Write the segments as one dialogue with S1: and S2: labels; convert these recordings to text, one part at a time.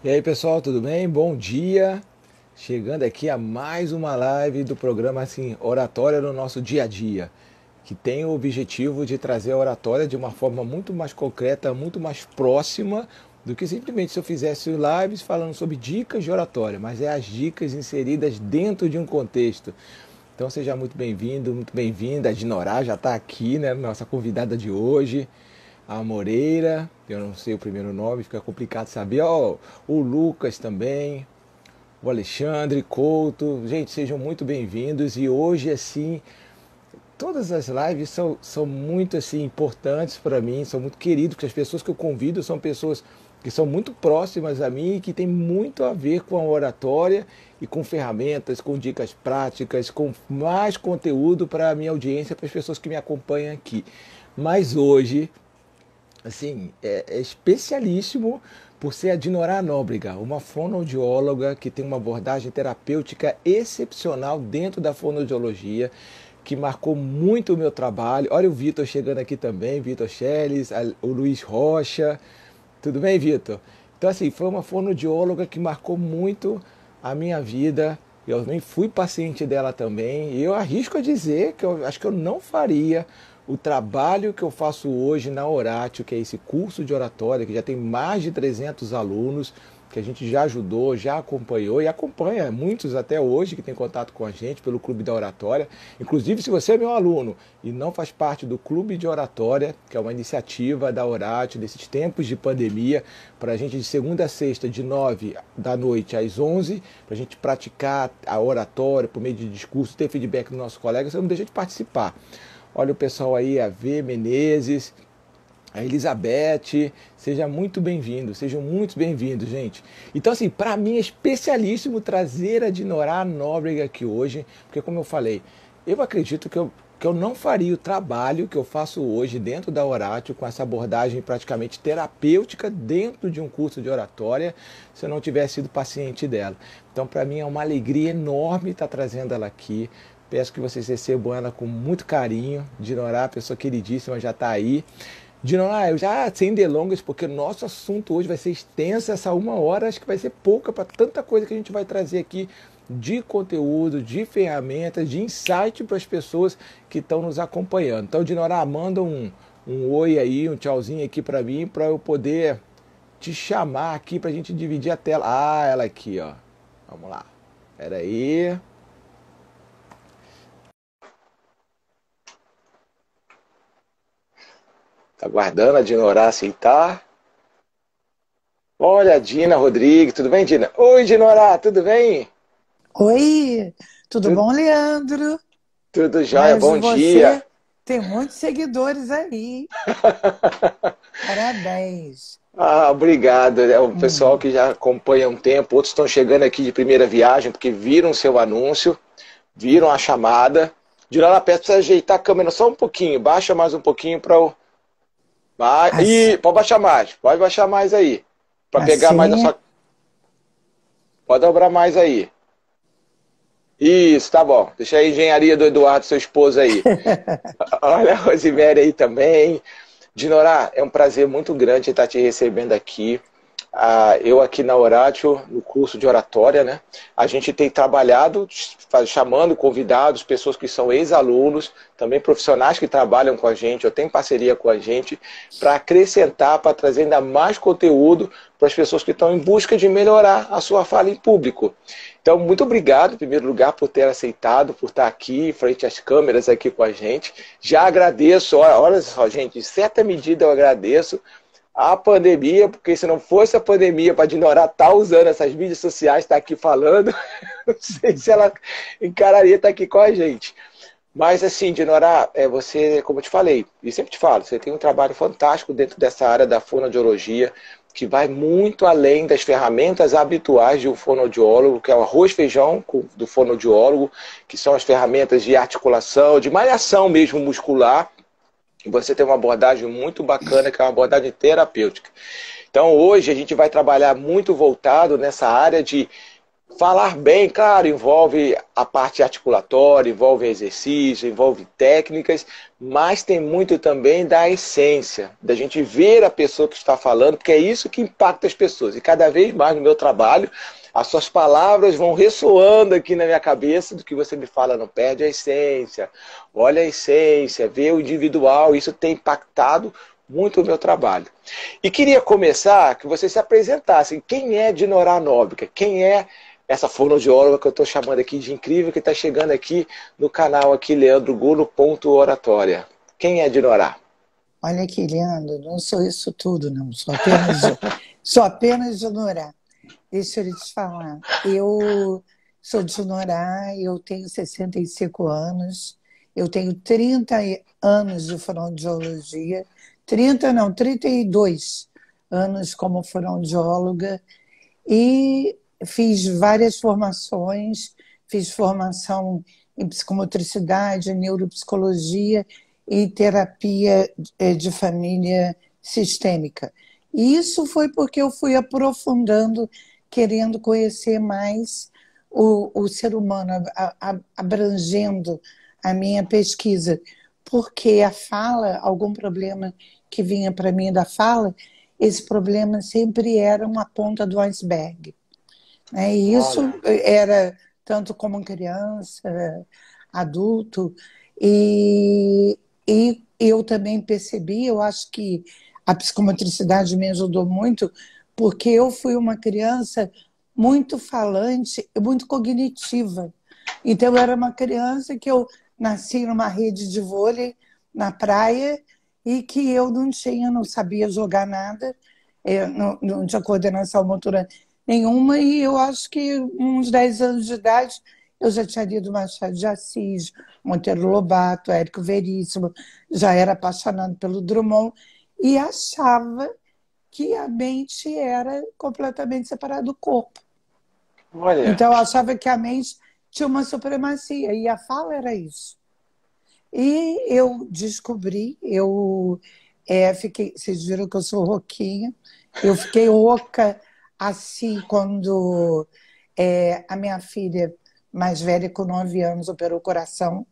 S1: E aí, pessoal, tudo bem? Bom dia. Chegando aqui a mais uma live do programa assim, Oratória no nosso dia a dia, que tem o objetivo de trazer a oratória de uma forma muito mais concreta, muito mais próxima do que simplesmente se eu fizesse lives falando sobre dicas de oratória, mas é as dicas inseridas dentro de um contexto. Então seja muito bem-vindo, muito bem-vinda. A Dinorá já está aqui, né? Nossa convidada de hoje. A Moreira, eu não sei o primeiro nome, fica complicado saber. Ó, o Lucas também, o Alexandre Couto. Gente, sejam muito bem-vindos. E hoje, assim, todas as lives são muito assim importantes para mim, são muito queridos, porque as pessoas que eu convido são pessoas que são muito próximas a mim e que tem muito a ver com a oratória e com ferramentas, com dicas práticas, com mais conteúdo para a minha audiência, para as pessoas que me acompanham aqui. Mas hoje assim, é especialíssimo por ser a Dinorá Nóbrega, uma fonoaudióloga que tem uma abordagem terapêutica excepcional dentro da fonoaudiologia, que marcou muito o meu trabalho. Olha o Vitor chegando aqui também, Vitor Schelles, o Luiz Rocha. Tudo bem, Vitor? Então, assim, foi uma fonoaudióloga que marcou muito a minha vida. Eu nem fui paciente dela também. E eu arrisco a dizer que eu acho que eu não faria o trabalho que eu faço hoje na Oratio, que é esse curso de oratória, que já tem mais de 300 alunos, que a gente já ajudou, já acompanhou e acompanha muitos até hoje que tem contato com a gente pelo Clube da Oratória. Inclusive, se você é meu aluno e não faz parte do Clube de Oratória, que é uma iniciativa da Oratio nesses tempos de pandemia, para a gente de segunda a sexta, de 9 da noite às 11, para a gente praticar a oratória por meio de discurso, ter feedback dos nossos colegas, você não deixa de participar. Olha o pessoal aí, a V Menezes, a Elizabeth, seja muito bem-vindo, sejam muito bem-vindos, gente. Então, assim, para mim é especialíssimo trazer a Dinorá Nóbrega aqui hoje, porque, como eu falei, eu acredito que eu não faria o trabalho que eu faço hoje dentro da Oratio, com essa abordagem praticamente terapêutica dentro de um curso de oratória, se eu não tivesse sido paciente dela. Então, para mim é uma alegria enorme estar trazendo ela aqui. Peço que vocês recebam ela com muito carinho. Dinorá, pessoa queridíssima, já está aí. Dinorá, eu já sem delongas, porque o nosso assunto hoje vai ser extenso, essa uma hora acho que vai ser pouca para tanta coisa que a gente vai trazer aqui de conteúdo, de ferramentas, de insight para as pessoas que estão nos acompanhando. Então, Dinorá, manda um oi aí, um tchauzinho aqui para mim, para eu poder te chamar aqui para a gente dividir a tela. Ah, ela aqui, ó. Vamos lá. Espera aí. Tá aguardando a Dinorá aceitar. Olha, a Dina Rodrigues, tudo bem, Dina? Oi, Dinorá, tudo bem?
S2: Oi, tudo
S1: Tudo,
S2: bom, Leandro?
S1: tudo jóia,
S2: Mas
S1: bom dia.
S2: você tem muitos seguidores aí. Parabéns.
S1: Ah, obrigado. É o pessoal
S2: Hum,
S1: que já acompanha há um tempo, outros estão chegando aqui de primeira viagem porque viram seu anúncio, viram a chamada. Dinorá, peço para você ajeitar a câmera só um pouquinho, baixa mais um pouquinho para o.
S2: assim,
S1: Ih, pode baixar mais aí, para pegar mais a
S2: assim,
S1: sua. Pode dobrar mais aí. Isso, tá bom. Deixa a engenharia do Eduardo, seu esposo aí. Olha a Rosemary aí também. Dinorá, é um prazer muito grande estar te recebendo aqui. Eu aqui na Oratio, no curso de oratória, né? A gente tem trabalhado chamando convidados, pessoas que são ex-alunos, também profissionais que trabalham com a gente, ou têm parceria com a gente, para acrescentar, para trazer ainda mais conteúdo para as pessoas que estão em busca de melhorar a sua fala em público. Então, muito obrigado, em primeiro lugar, por ter aceitado, por estar aqui, em frente às câmeras aqui com a gente. Já agradeço, olha só, gente, em certa medida eu agradeço a pandemia, porque se não fosse a pandemia para Dinorá estar usando essas mídias sociais, estar aqui falando, não sei se ela encararia estar aqui com a gente. Mas assim, Dinorá, você, como eu te falei, e sempre te falo, você tem um trabalho fantástico dentro dessa área da fonoaudiologia, que vai muito além das ferramentas habituais de um fonoaudiólogo, que é o arroz e feijão do fonoaudiólogo, que são as ferramentas de articulação, de malhação mesmo muscular. E você tem uma abordagem muito bacana, que é uma abordagem terapêutica. Então hoje a gente vai trabalhar muito voltado nessa área de Falar bem, claro, envolve a parte articulatória, envolve exercício, envolve técnicas, mas tem muito também da essência, da gente ver a pessoa que está falando, porque é isso que impacta as pessoas. E cada vez mais no meu trabalho, as suas palavras vão ressoando aqui na minha cabeça do que você me fala, não perde a essência. Olha a essência, vê o individual, isso tem impactado muito o meu trabalho. E queria começar que você se apresentasse. Quem é Dinorá Nóbrega? Quem é essa fonoaudióloga que eu estou chamando aqui de incrível, que está chegando aqui no canal aqui, Leandro Gulo, ponto oratória. Quem é Dinorá?
S2: Olha aqui, Leandro, não sou isso tudo, não. Sou apenas Dinorá. Deixa eu te falar. Eu sou Dinorá, eu tenho 65 anos, eu tenho 30 anos de fonoaudiologia, 30 não, 32 anos como fonoaudióloga, e fiz várias formações, fiz formação em psicomotricidade, neuropsicologia e terapia de família sistêmica. E isso foi porque eu fui aprofundando, querendo conhecer mais o ser humano, abrangendo a minha pesquisa. Porque a fala, algum problema que vinha para mim da fala, esse problema sempre era uma ponta do iceberg. E isso era tanto como criança, adulto, e eu também percebi, eu acho que a psicomotricidade me ajudou muito, porque eu fui uma criança muito falante e muito cognitiva. Então, eu era uma criança que eu nasci numa rede de vôlei na praia e que eu não sabia jogar nada, não tinha coordenação motora nenhuma, e eu acho que uns 10 anos de idade eu já tinha lido Machado de Assis, Monteiro Lobato, Érico Veríssimo, já era apaixonado pelo Drummond e achava que a mente era completamente separada do corpo.
S1: Olha.
S2: Então eu achava que a mente tinha uma supremacia e a fala era isso. E eu descobri, vocês viram que eu sou rouquinha, eu fiquei rouca assim quando a minha filha mais velha, com 9 anos, operou o coração.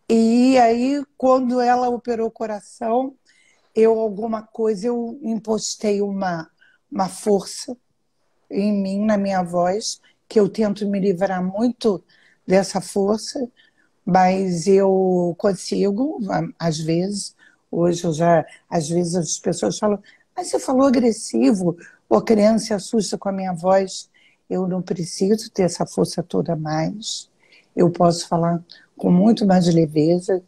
S2: E aí, quando ela operou o coração, eu impostei uma força em mim, na minha voz, que eu tento me livrar muito dessa força, mas eu consigo, às vezes. Hoje às vezes as pessoas falam, mas você falou agressivo, ou a criança se assusta com a minha voz. Eu não preciso ter essa força toda mais. Eu posso falar com muito mais leveza,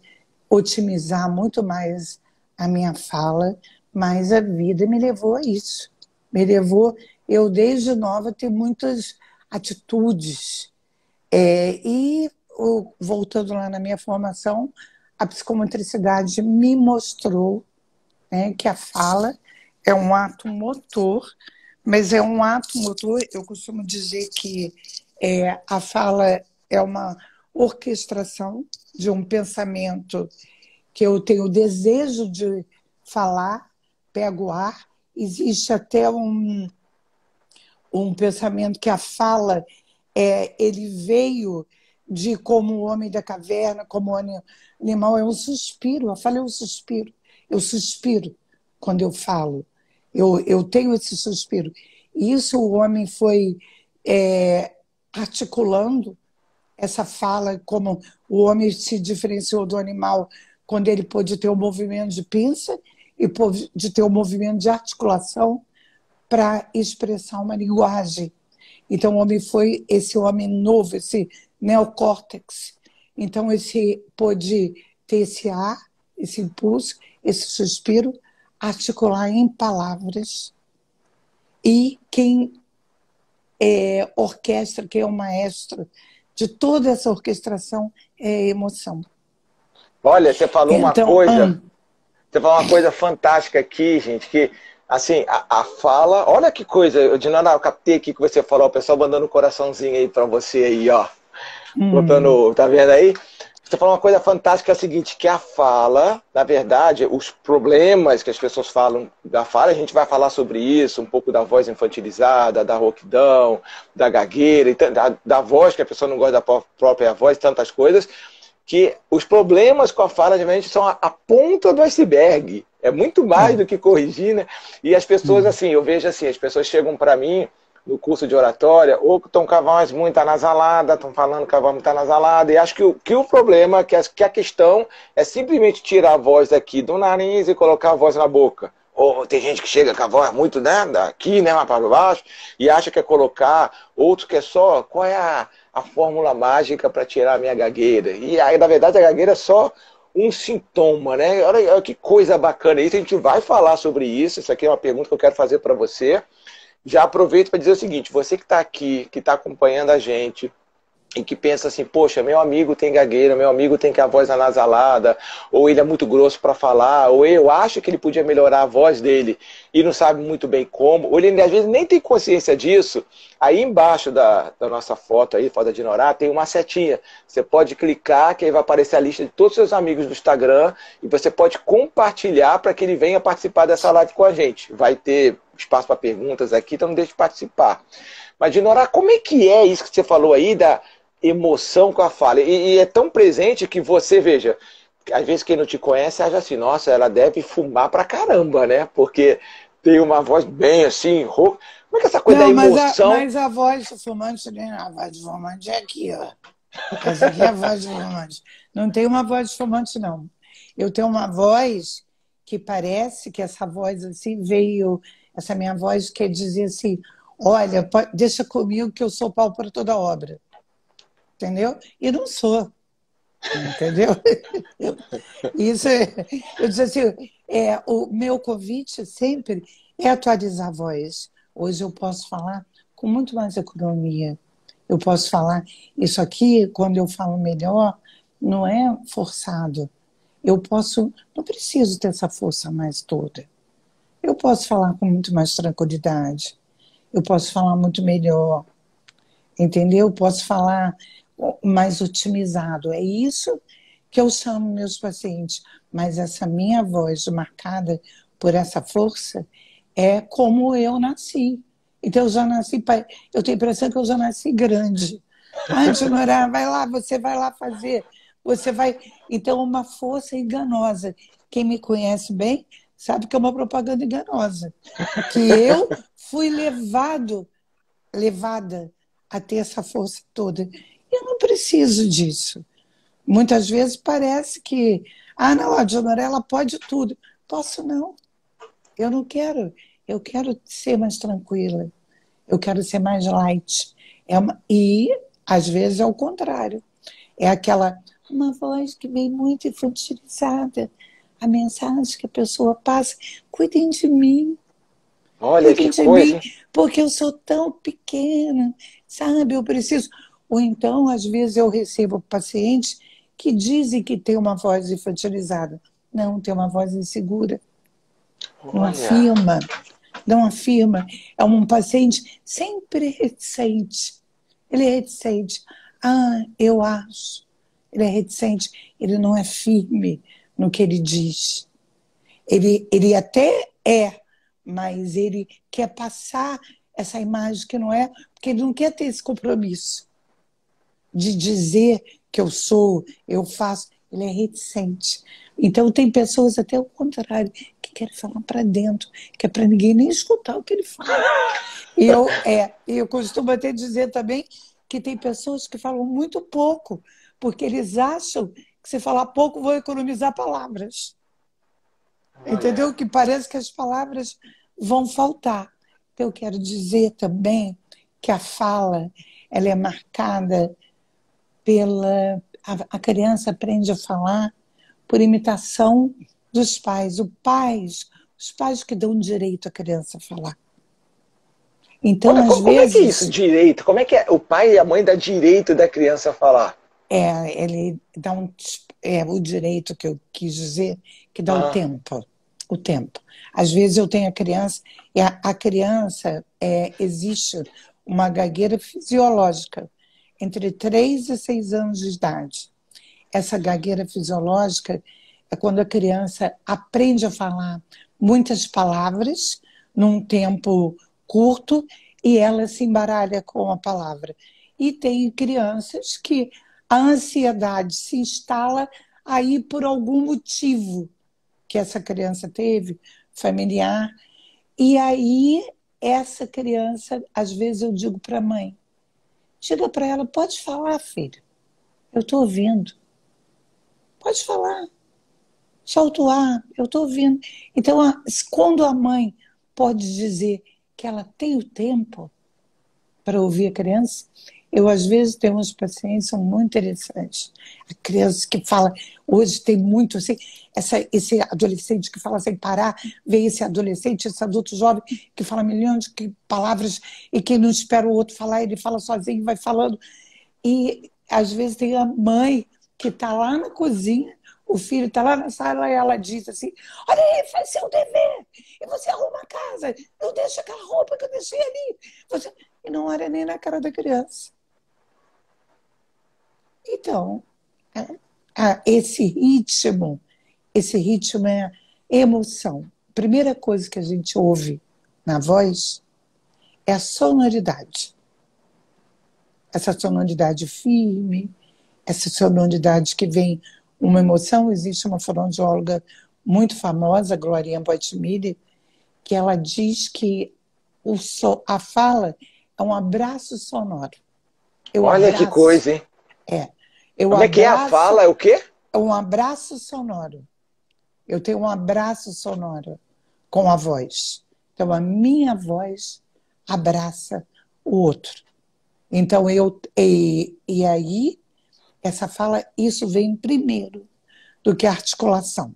S2: otimizar muito mais a minha fala, mas a vida me levou a isso. Me levou, eu desde nova, ter muitas atitudes. Voltando lá na minha formação, a psicomotricidade me mostrou, que a fala é um ato motor, mas é um ato motor. Eu costumo dizer que a fala é uma orquestração de um pensamento que eu tenho o desejo de falar, pego o ar. Existe até um pensamento que a fala, ele veio de como o homem da caverna, como o animal, é um suspiro. A fala é um suspiro. Eu suspiro quando eu falo. Eu tenho esse suspiro. E isso o homem foi articulando essa fala, como o homem se diferenciou do animal quando ele pôde ter o movimento de pinça e pôde ter o movimento de articulação para expressar uma linguagem. Então o homem foi esse homem novo, esse neocórtex. Então esse pôde ter esse ar, esse impulso, esse suspiro, articular em palavras. E quem orquestra, quem é o maestro de toda essa orquestração é a emoção.
S1: Olha, você falou uma coisa fantástica aqui, gente, que assim, a fala, olha que coisa, Dinorá, eu captei aqui que você falou, o pessoal mandando um coraçãozinho aí pra você aí, ó. Botando, tá vendo aí? Você falou uma coisa fantástica, é o seguinte, que a fala, na verdade, os problemas que as pessoas falam da fala, a gente vai falar sobre isso, um pouco da voz infantilizada, da rouquidão, da gagueira, da voz, que a pessoa não gosta da própria voz, tantas coisas, que os problemas com a fala, geralmente, são a ponta do iceberg. É muito mais do que corrigir, né? E as pessoas, assim, eu vejo assim, as pessoas chegam para mim no curso de oratória, ou estão com a voz muito anasalada, estão falando com a voz muito anasalada, e acho que o problema, que a questão é simplesmente tirar a voz daqui do nariz e colocar a voz na boca. Ou tem gente que chega com a voz muito, né, daqui, né, mais para baixo, e acha que é colocar, outros que é só, qual é a fórmula mágica para tirar a minha gagueira? E aí, na verdade, a gagueira é só um sintoma, né? Olha que coisa bacana isso, a gente vai falar sobre isso, isso aqui é uma pergunta que eu quero fazer para você. Já aproveito para dizer o seguinte, você que está aqui, que está acompanhando a gente, e que pensa assim, poxa, meu amigo tem gagueira, meu amigo tem que a voz anasalada, ou ele é muito grosso para falar, ou eu acho que ele podia melhorar a voz dele e não sabe muito bem como, ou ele às vezes nem tem consciência disso. Aí embaixo da nossa foto aí, foto de Norá, tem uma setinha. Você pode clicar que aí vai aparecer a lista de todos os seus amigos do Instagram e você pode compartilhar para que ele venha participar dessa live com a gente. Vai ter espaço para perguntas aqui, então não deixe de participar. Mas, Dinorá, como é que é isso que você falou aí da emoção com a fala? E é tão presente que você, veja, às vezes quem não te conhece acha assim, nossa, ela deve fumar pra caramba, né? Porque tem uma voz bem assim, rouca. Como é que é essa coisa da
S2: Não,
S1: emoção?
S2: mas a voz do fumante, né? A voz do fumante é aqui, ó. Essa aqui é a voz do fumante. Não tem uma voz de fumante, não. Eu tenho uma voz que parece que essa voz assim veio, essa minha voz quer dizer assim, olha, deixa comigo que eu sou pau para toda obra. Entendeu? E não sou. Entendeu? Isso eu disse assim, o meu convite sempre é atualizar a voz. Hoje eu posso falar com muito mais economia. Eu posso falar isso aqui, quando eu falo melhor, não é forçado. Eu posso, não preciso ter essa força mais toda. Eu posso falar com muito mais tranquilidade. Eu posso falar muito melhor. Entendeu? Eu posso falar mais otimizado. É isso que eu chamo meus pacientes. Mas essa minha voz marcada por essa força é como eu nasci. Então eu já nasci, eu tenho a impressão que eu já nasci grande. Ah, Dinorá, vai lá, você vai lá fazer. Você vai. Então, uma força enganosa. Quem me conhece bem sabe que é uma propaganda enganosa. Que eu fui levada a ter essa força toda. Eu não preciso disso. Muitas vezes parece que, não, a Dinorá, ela pode tudo. Posso não. Eu não quero. Eu quero ser mais tranquila. Eu quero ser mais light. E, às vezes, é o contrário. É uma voz que vem muito infantilizada. A mensagem que a pessoa passa, cuidem de mim.
S1: Olha
S2: Cuidem
S1: que
S2: de
S1: coisa,
S2: mim,
S1: hein?
S2: porque eu sou tão pequena, sabe? Eu preciso. Ou então, às vezes, eu recebo pacientes que dizem que tem uma voz infantilizada. Não, tem uma voz insegura. Não
S1: Olha,
S2: afirma. Não afirma. É um paciente sempre reticente. Ele é reticente. Eu acho. Ele é reticente. Ele não é firme no que ele diz. Ele até é, mas ele quer passar essa imagem que não é, porque ele não quer ter esse compromisso de dizer que eu sou, eu faço. Ele é reticente. Então, tem pessoas até o contrário, que querem falar para dentro, que é para ninguém nem escutar o que ele fala. Eu costumo até dizer também que tem pessoas que falam muito pouco, porque eles acham que se falar pouco vão economizar palavras. Entendeu? Que parece que as palavras vão faltar. Então, eu quero dizer também que a fala ela é marcada pela... A criança aprende a falar por imitação dos pais. Os pais que dão direito à criança a falar. Então,
S1: olha,
S2: às
S1: como é que é isso,
S2: vezes,
S1: direito? Como é que é o pai e a mãe dá direito da criança a falar?
S2: ele dá o direito que eu quis dizer, que dá o
S1: Ah,
S2: tempo. O tempo. Às vezes eu tenho a criança, e a criança, existe uma gagueira fisiológica entre 3 e 6 anos de idade. essa gagueira fisiológica é quando a criança aprende a falar muitas palavras num tempo curto e ela se embaralha com a palavra. E tem crianças que a ansiedade se instala aí por algum motivo que essa criança teve, familiar, e aí essa criança, às vezes eu digo para a mãe, diga para ela, pode falar, filho, eu estou ouvindo. Pode falar, solta o ar, eu estou ouvindo. Então, quando a mãe pode dizer que ela tem o tempo para ouvir a criança, eu às vezes tenho uns pacientes que são muito interessantes. A criança que fala, hoje tem muito assim, esse adolescente que fala sem parar, vem esse adolescente, esse adulto jovem que fala milhões de palavras e que não espera o outro falar, ele fala sozinho, vai falando. E às vezes tem a mãe que está lá na cozinha, o filho está lá na sala e ela diz assim, olha aí, faz seu dever, e você arruma a casa, não deixa aquela roupa que eu deixei ali. E não olha nem na cara da criança. Então, esse ritmo é emoção. A primeira coisa que a gente ouve na voz é a sonoridade. Essa sonoridade firme, essa sonoridade que vem uma emoção. Existe uma fonoaudióloga muito famosa, Glorinha Boitmiller, que ela diz que a fala é um abraço sonoro.
S1: Olha que coisa, hein?
S2: Como
S1: é que é a fala? É o quê?
S2: É um abraço sonoro. Eu tenho um abraço sonoro com a voz. Então, a minha voz abraça o outro. Então, e aí, essa fala, isso vem primeiro do que a articulação.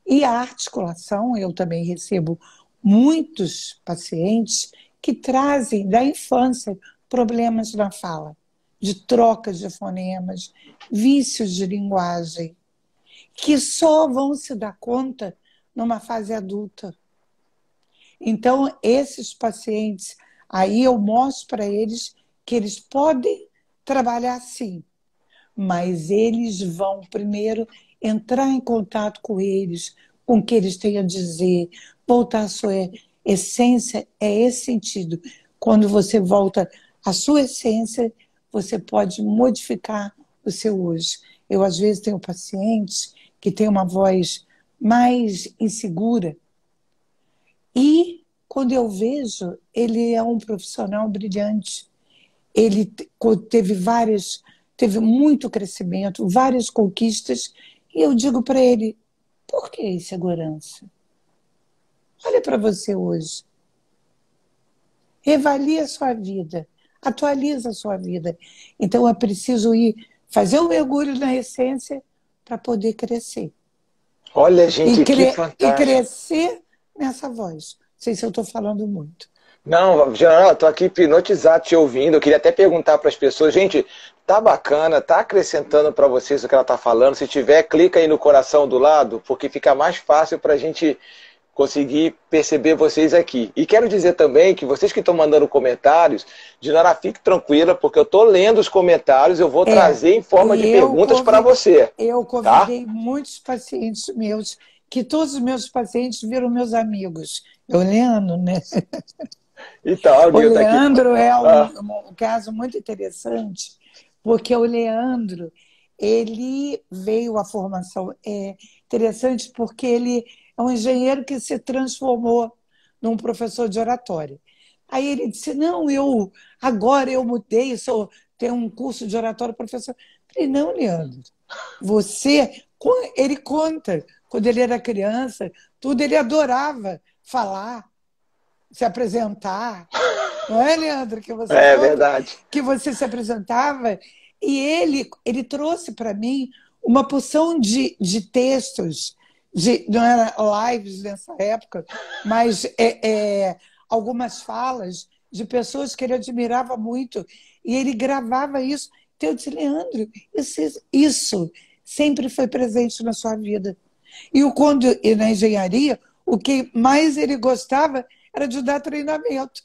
S2: E a articulação, eu também recebo muitos pacientes que trazem da infância problemas na fala, de trocas de fonemas, vícios de linguagem, que só vão se dar conta numa fase adulta. Então, esses pacientes, aí eu mostro para eles que eles podem trabalhar sim, mas eles vão primeiro entrar em contato com eles, com o que eles têm a dizer, voltar à sua essência, é esse sentido. Quando você volta à sua essência, você pode modificar o seu hoje. Eu, às vezes, tenho pacientes que têm uma voz mais insegura e, quando eu vejo, ele é um profissional brilhante. Ele teve muito crescimento, várias conquistas, e eu digo para ele, por que insegurança? Olha para você hoje. Reavalie a sua vida, atualiza a sua vida. Então é preciso fazer um mergulho na essência para poder crescer.
S1: Olha, gente, que fantástico.
S2: E crescer nessa voz. Não sei se eu estou falando muito.
S1: Não, General, estou aqui hipnotizado te ouvindo. Eu queria até perguntar para as pessoas, gente, tá bacana, tá acrescentando para vocês o que ela tá falando? Se tiver, clica aí no coração do lado, porque fica mais fácil para a gente conseguir perceber vocês aqui. E quero dizer também que vocês que estão mandando comentários, Dinara, fique tranquila, porque eu estou lendo os comentários, eu vou trazer em forma de perguntas para você.
S2: Eu convidei muitos pacientes meus, que todos os meus pacientes viram meus amigos. O Leandro, né?
S1: Então,
S2: o Leandro é um caso muito interessante, porque o Leandro, ele veio à formação interessante porque ele é um engenheiro que se transformou num professor de oratória. Aí ele disse, não, agora eu mudei, tenho um curso de oratória, professor. Eu falei, não, Leandro, ele conta, quando ele era criança, tudo, ele adorava falar, se apresentar. Não é, Leandro, que você
S1: conta, verdade.
S2: Que você se apresentava? E ele trouxe para mim uma porção de textos, não era lives nessa época, mas algumas falas de pessoas que ele admirava muito, e ele gravava isso. Então eu disse, Leandro, isso sempre foi presente na sua vida. E na engenharia, o que mais ele gostava era de dar treinamento.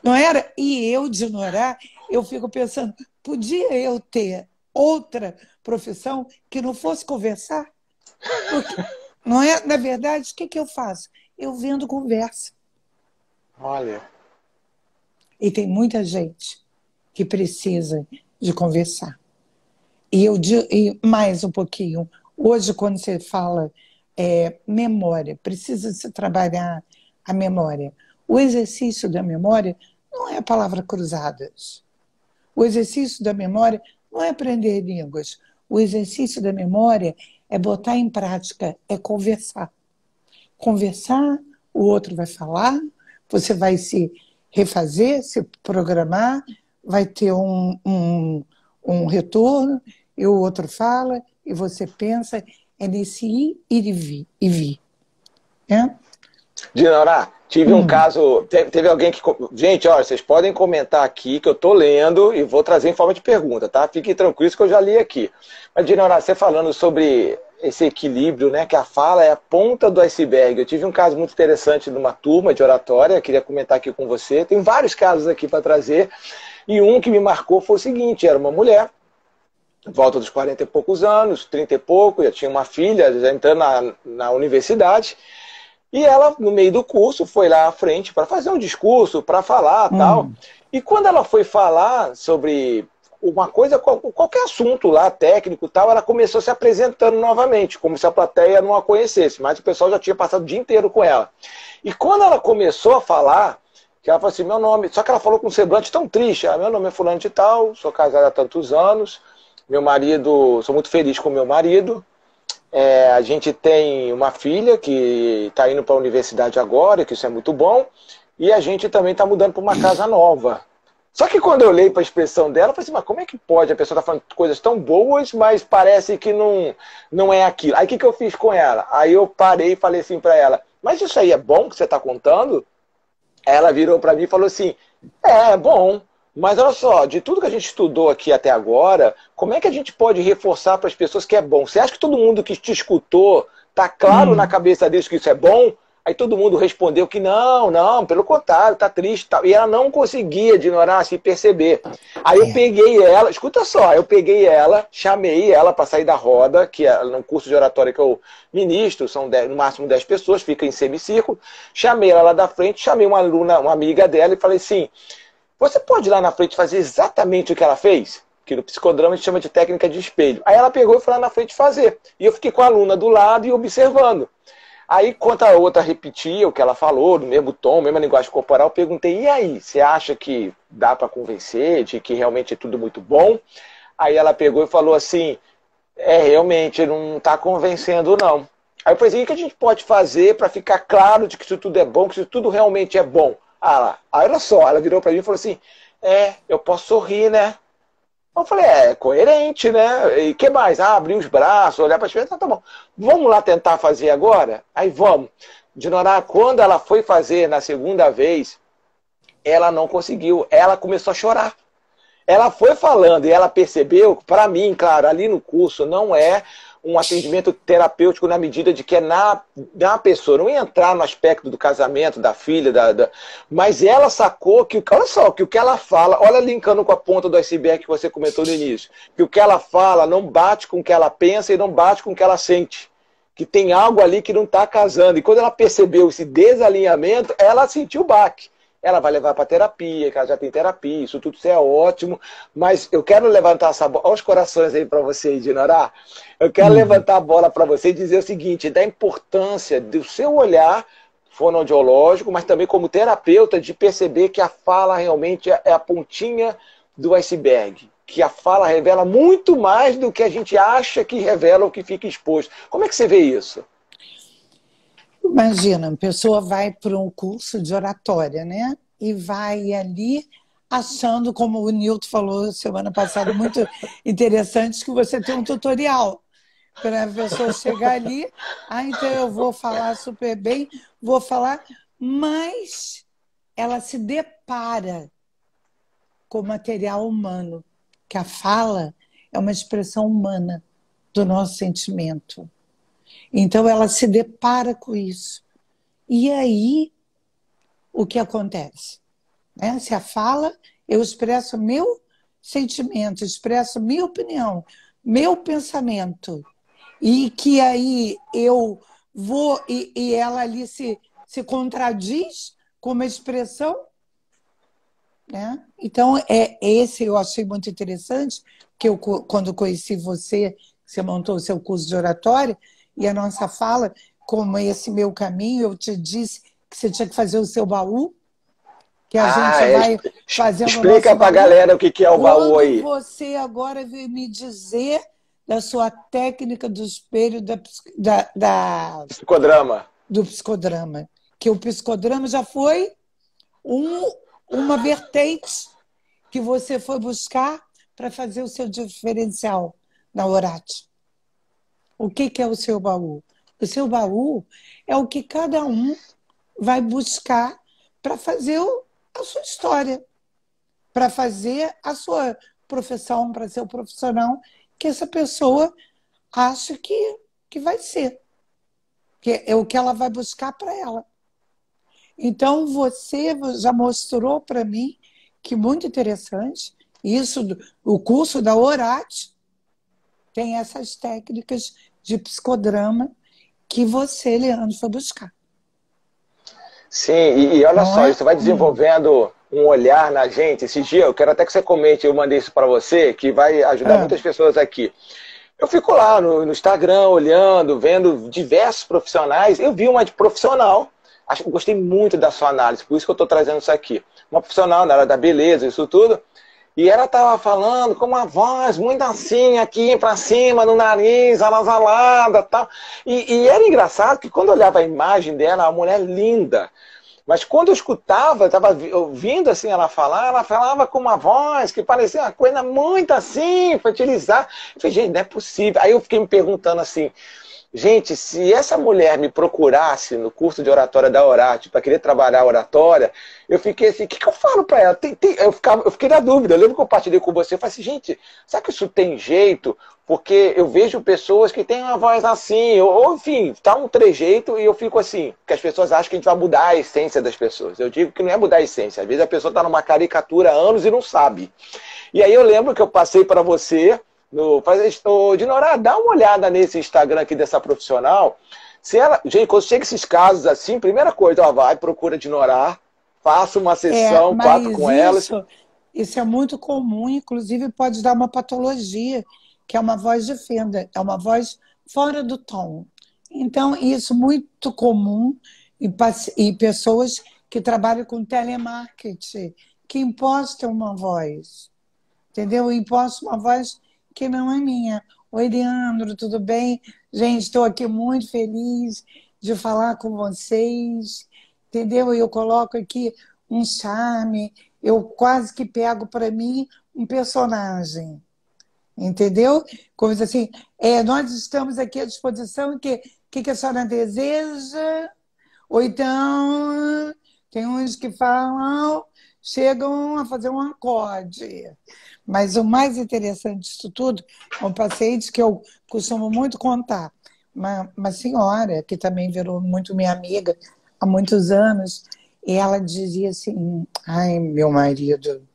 S2: Não era? E eu, de Norá, eu fico pensando, podia eu ter outra profissão que não fosse conversar? Porque, não é? Na verdade, o que eu faço? Eu vendo conversa.
S1: Olha.
S2: E tem muita gente que precisa de conversar. E mais um pouquinho. Hoje, quando você fala memória, precisa se trabalhar a memória. O exercício da memória não é a palavra cruzadas. O exercício da memória não é aprender línguas. O exercício da memória é botar em prática, é conversar. Conversar, o outro vai falar, você vai se refazer, se programar, vai ter um retorno, e o outro fala, e você pensa, é nesse ir e vir. É?
S1: Dinora, tive um caso, teve alguém que... Gente, olha, vocês podem comentar aqui que eu tô lendo e vou trazer em forma de pergunta, tá? Fiquem tranquilos que eu já li aqui. Mas, Dinora, você falando sobre esse equilíbrio, né, que a fala é a ponta do iceberg. Eu tive um caso muito interessante numa turma de oratória, queria comentar aqui com você. Tem vários casos aqui para trazer, e um que me marcou foi o seguinte, era uma mulher, volta dos 40 e poucos anos, 30 e pouco, já tinha uma filha, já entrando na universidade. E ela, no meio do curso, foi lá à frente para fazer um discurso, para falar tal. E quando ela foi falar sobre uma coisa, qualquer assunto lá, técnico tal, ela começou se apresentando novamente, como se a plateia não a conhecesse, mas o pessoal já tinha passado o dia inteiro com ela. E quando ela começou a falar, que ela falou assim, meu nome... Só que ela falou com um semblante tão triste. Meu nome é fulano de tal, sou casada há tantos anos, meu marido... Sou muito feliz com meu marido. A gente tem uma filha que está indo para a universidade agora, que isso é muito bom, e a gente também está mudando para uma casa nova. Só que quando eu olhei para a expressão dela, eu falei assim, mas como é que pode? A pessoa está falando coisas tão boas, mas parece que não é aquilo. Aí o que eu fiz com ela? Aí eu parei e falei assim para ela, mas isso aí é bom que você está contando? Ela virou para mim e falou assim, é bom. Mas olha só, de tudo que a gente estudou aqui até agora, como é que a gente pode reforçar para as pessoas que é bom? Você acha que todo mundo que te escutou está claro na cabeça deles que isso é bom? Aí todo mundo respondeu que não, pelo contrário, está triste e tal. E ela não conseguia ignorar, se perceber. Aí eu peguei ela, escuta só, eu peguei ela, chamei ela para sair da roda, que é no curso de oratória que eu ministro, são no máximo 10 pessoas, fica em semicírculo. Chamei ela lá da frente, chamei uma aluna, uma amiga dela e falei assim, você pode ir lá na frente fazer exatamente o que ela fez? Que no psicodrama a gente chama de técnica de espelho. Aí ela pegou e foi lá na frente fazer. E eu fiquei com a aluna do lado e observando. Aí, enquanto a outra repetia o que ela falou, no mesmo tom, mesma linguagem corporal, eu perguntei, e aí, você acha que dá para convencer de que realmente é tudo muito bom? Aí ela pegou e falou assim, realmente, não está convencendo não. Aí eu falei assim, o que a gente pode fazer para ficar claro de que isso tudo é bom, que isso tudo realmente é bom? Olha só, ela virou para mim e falou assim, eu posso sorrir, né? Eu falei, coerente, né? E que mais? Abrir os braços, olhar para as pessoas, tá bom. Vamos lá tentar fazer agora? Aí vamos. Dinorá, quando ela foi fazer na segunda vez, ela não conseguiu. Ela começou a chorar. Ela foi falando e ela percebeu, para mim, claro, ali no curso não é um atendimento terapêutico na medida de que é na pessoa, não ia entrar no aspecto do casamento, da filha, mas ela sacou que, olha só, que o que ela fala, olha linkando com a ponta do iceberg que você comentou no início, que o que ela fala não bate com o que ela pensa e não bate com o que ela sente, que tem algo ali que não está casando, e quando ela percebeu esse desalinhamento, ela sentiu o baque. Ela vai levar para terapia, que ela já tem terapia, isso tudo é ótimo, mas eu quero levantar essa bola, olha os corações aí para você, Dinora. Eu quero levantar a bola para você e dizer o seguinte, da importância do seu olhar fonoaudiológico, mas também como terapeuta, de perceber que a fala realmente é a pontinha do iceberg, que a fala revela muito mais do que a gente acha que revela ou que fica exposto. Como é que você vê isso?
S2: Imagina, a pessoa vai para um curso de oratória, né? E vai ali achando, como o Nilton falou semana passada, muito interessante, que você tem um tutorial para a pessoa chegar ali. Então eu vou falar super bem, vou falar, mas ela se depara com material humano, que a fala é uma expressão humana do nosso sentimento. Então ela se depara com isso. E aí, o que acontece? Se a fala, eu expresso meu sentimento, expresso minha opinião, meu pensamento, e que aí eu vou e ela ali se contradiz com uma expressão, né? Então, esse eu achei muito interessante, que eu, quando conheci você, você montou o seu curso de oratória, e a nossa fala, como esse meu caminho, eu te disse que você tinha que fazer o seu baú, que a gente vai fazendo o
S1: explica
S2: nosso
S1: para a
S2: baú.
S1: galera o que é o baú
S2: Quando
S1: aí.
S2: você agora veio me dizer da sua técnica do espelho
S1: Psicodrama.
S2: do psicodrama, que o psicodrama já foi uma vertente que você foi buscar para fazer o seu diferencial na Orate. O que é o seu baú? O seu baú é o que cada um vai buscar para fazer a sua história, para fazer a sua profissão, para ser o profissional que essa pessoa acha que vai ser, que é o que ela vai buscar para ela. Então, você já mostrou para mim que muito interessante, isso, o curso da Orate tem essas técnicas de psicodrama que você, Leandro, foi buscar.
S1: Sim, e olha
S2: Não
S1: só,
S2: é?
S1: isso vai desenvolvendo um olhar na gente. Esse dia, eu quero até que você comente, eu mandei isso para você, que vai ajudar muitas pessoas aqui. Eu fico lá no Instagram, olhando, vendo diversos profissionais. Eu vi uma de profissional, acho que gostei muito da sua análise, por isso que eu estou trazendo isso aqui. Uma profissional na área da beleza, isso tudo. E ela estava falando com uma voz muito assim, aqui para cima, no nariz, anasalada e tal. E era engraçado que quando eu olhava a imagem dela, uma mulher linda. Mas quando eu escutava, estava ouvindo assim ela falava com uma voz que parecia uma coisa muito assim, infantilizar. Eu falei, gente, não é possível. Aí eu fiquei me perguntando assim, gente, se essa mulher me procurasse no curso de oratória da Orate para querer trabalhar a oratória, eu fiquei assim, o que eu falo para ela? Eu fiquei na dúvida, eu lembro que eu compartilhei com você, eu falei assim, gente, será que isso tem jeito? Porque eu vejo pessoas que têm uma voz assim, ou enfim, tá um trejeito e eu fico assim, que as pessoas acham que a gente vai mudar a essência das pessoas. Eu digo que não é mudar a essência, às vezes a pessoa está numa caricatura há anos e não sabe. E aí eu lembro que eu passei para você, Dinorá, dá uma olhada nesse Instagram aqui dessa profissional. Se ela, gente, quando chega esses casos assim, primeira coisa, ó, vai, procura Dinorá, faça uma sessão, quatro com elas.
S2: Isso é muito comum, inclusive pode dar uma patologia, que é uma voz de fenda, é uma voz fora do tom. Então, isso é muito comum em pessoas que trabalham com telemarketing, que impostam uma voz, entendeu? Impostam uma voz que não é minha. Oi, Leandro, tudo bem? Gente, estou aqui muito feliz de falar com vocês, entendeu? Eu coloco aqui um charme, eu quase que pego para mim um personagem, entendeu? Como diz assim, nós estamos aqui à disposição, que a senhora deseja? Ou então, tem uns que falam, chegam a fazer um acorde. Mas o mais interessante disso tudo é um paciente que eu costumo muito contar. Uma senhora, que também virou muito minha amiga há muitos anos, e ela dizia assim, ai, meu marido,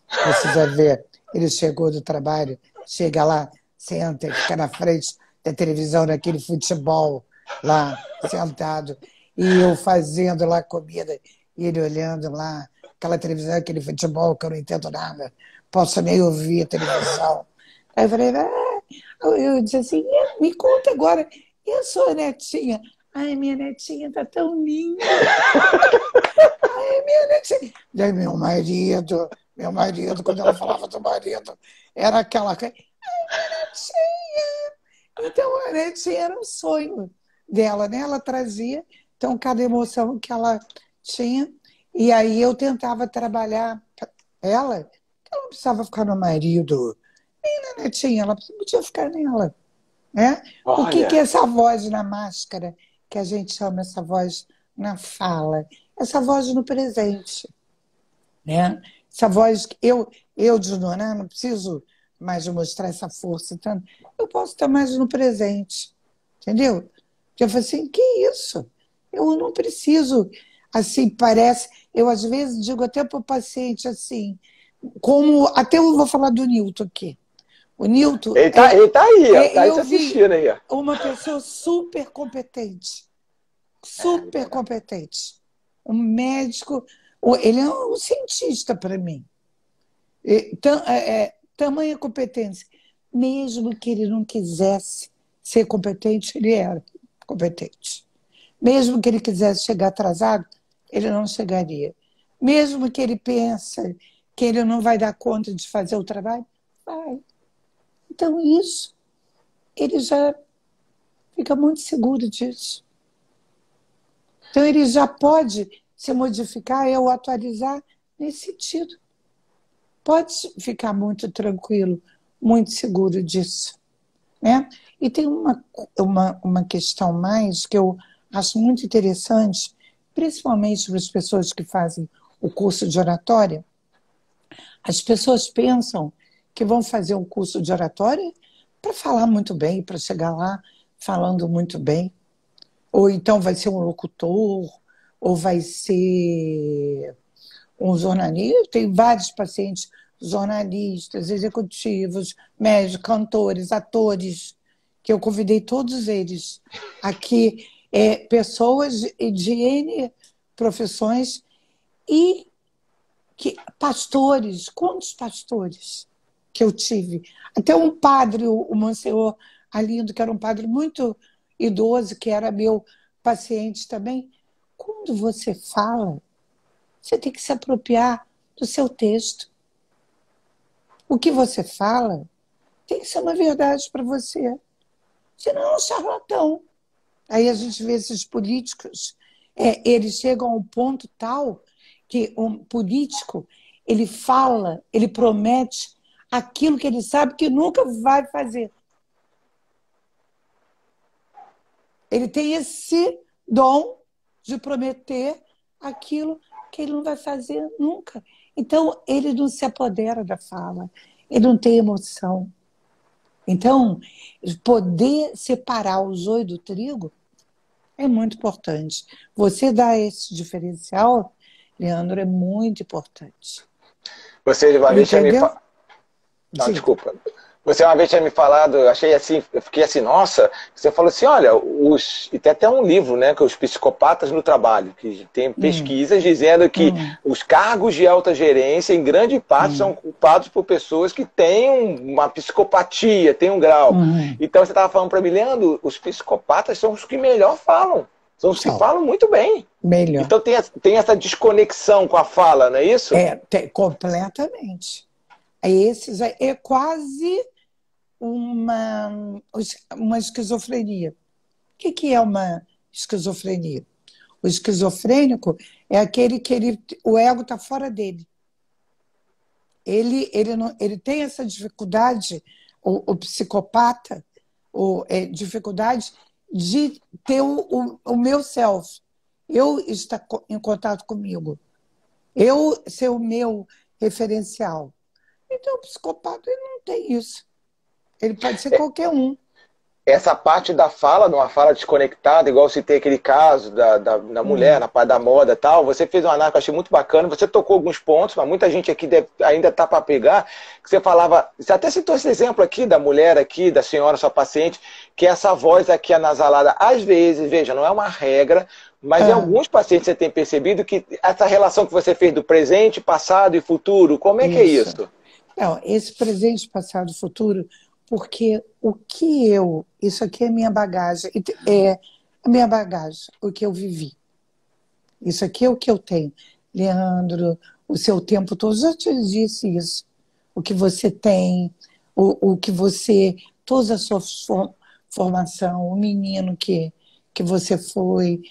S2: precisa ver, ele chegou do trabalho, chega lá, senta, fica na frente da televisão, naquele futebol lá, sentado, e eu fazendo lá comida, e ele olhando lá, aquela televisão, aquele futebol, que eu não entendo nada, posso nem ouvir a televisão. Aí eu falei, eu disse assim, me conta agora, e a sua netinha? Ai, minha netinha tá tão linda. Ai, minha netinha. Daí meu marido, quando ela falava do marido, era aquela coisa, ai, minha netinha. Então, a netinha era um sonho dela, né? Ela trazia, então, cada emoção que ela tinha, e aí eu tentava trabalhar ela, ela não precisava ficar no marido, nem na netinha, ela podia ficar nela. Né? O que é essa voz na máscara, que a gente chama essa voz na fala? Essa voz no presente. Né? Essa voz que eu Dinorá, não preciso mais de mostrar essa força, tanto. Eu posso estar mais no presente. Entendeu? Eu falei assim, que isso? Eu não preciso, assim, parece. Eu, às vezes, digo até para o paciente assim, como até eu vou falar do Newton aqui. O Newton
S1: Ele tá aí, ó, tá aí
S2: eu
S1: te
S2: vi
S1: assistindo aí, ó.
S2: uma pessoa super competente, um médico, ele é um cientista para mim. Tamanha competência. Mesmo que ele não quisesse ser competente, ele era competente. Mesmo que ele quisesse chegar atrasado, ele não chegaria. Mesmo que ele pense que ele não vai dar conta de fazer o trabalho, vai. Então, isso, ele já fica muito seguro disso. Então, ele já pode se modificar ou atualizar nesse sentido. Pode ficar muito tranquilo, muito seguro disso. Né? E tem uma questão mais que eu acho muito interessante, principalmente para as pessoas que fazem o curso de oratória. As pessoas pensam que vão fazer um curso de oratória para falar muito bem, para chegar lá falando muito bem. Ou então vai ser um locutor, ou vai ser um jornalista. Tem vários pacientes, jornalistas, executivos, médicos, cantores, atores, que eu convidei todos eles aqui, pessoas de N profissões e pastores. Quantos pastores que eu tive? Até um padre, o Monsenhor Alindo, que era um padre muito idoso, que era meu paciente também. Quando você fala, você tem que se apropriar do seu texto. O que você fala tem que ser uma verdade para você. Senão é um charlatão. Aí a gente vê esses políticos, eles chegam a um ponto tal que um político, ele fala, ele promete aquilo que ele sabe que nunca vai fazer. Ele tem esse dom de prometer aquilo que ele não vai fazer nunca. Então, ele não se apodera da fala, ele não tem emoção. Então, poder separar o joio do trigo é muito importante. Você dar esse diferencial, Leandro, é muito importante.
S1: Você uma vez tinha me
S2: Entendeu?
S1: falado. Não,
S2: Diga.
S1: desculpa. Você uma vez tinha me falado, eu achei assim, eu fiquei assim, nossa, você falou assim, olha, e tem até um livro, né, que é Os Psicopatas no Trabalho, que tem pesquisas dizendo que os cargos de alta gerência, em grande parte, são ocupados por pessoas que têm uma psicopatia, têm um grau. Então você estava falando para mim, Leandro, os psicopatas são os que melhor falam, são os que
S2: Só,
S1: falam muito bem.
S2: melhor.
S1: Então tem essa desconexão com a fala, não é isso?
S2: Completamente. Esses é quase uma esquizofrenia. O que é uma esquizofrenia? O esquizofrênico é aquele que o ego está fora dele. Ele tem essa dificuldade, o psicopata, dificuldade de ter o meu self. Eu estar em contato comigo. Eu ser o meu referencial. Então, o psicopata ele não tem isso. Ele pode ser qualquer um.
S1: Essa parte da fala, numa fala desconectada, igual se tem aquele caso da mulher, na parte da moda e tal, você fez uma análise que eu achei muito bacana, você tocou alguns pontos, mas muita gente aqui ainda está para pegar, que você falava, você até citou esse exemplo aqui, da mulher aqui, da senhora, sua paciente, que essa voz aqui anasalada, às vezes, veja, não é uma regra, mas em alguns pacientes você tem percebido que essa relação que você fez do presente, passado e futuro, como é que é isso?
S2: Não, esse presente, passado e futuro, porque isso aqui é minha bagagem, é a minha bagagem, o que eu vivi. Isso aqui é o que eu tenho. Leandro, o seu tempo todo, já te disse isso. O que você tem, o que você, toda a sua formação, o menino que você foi,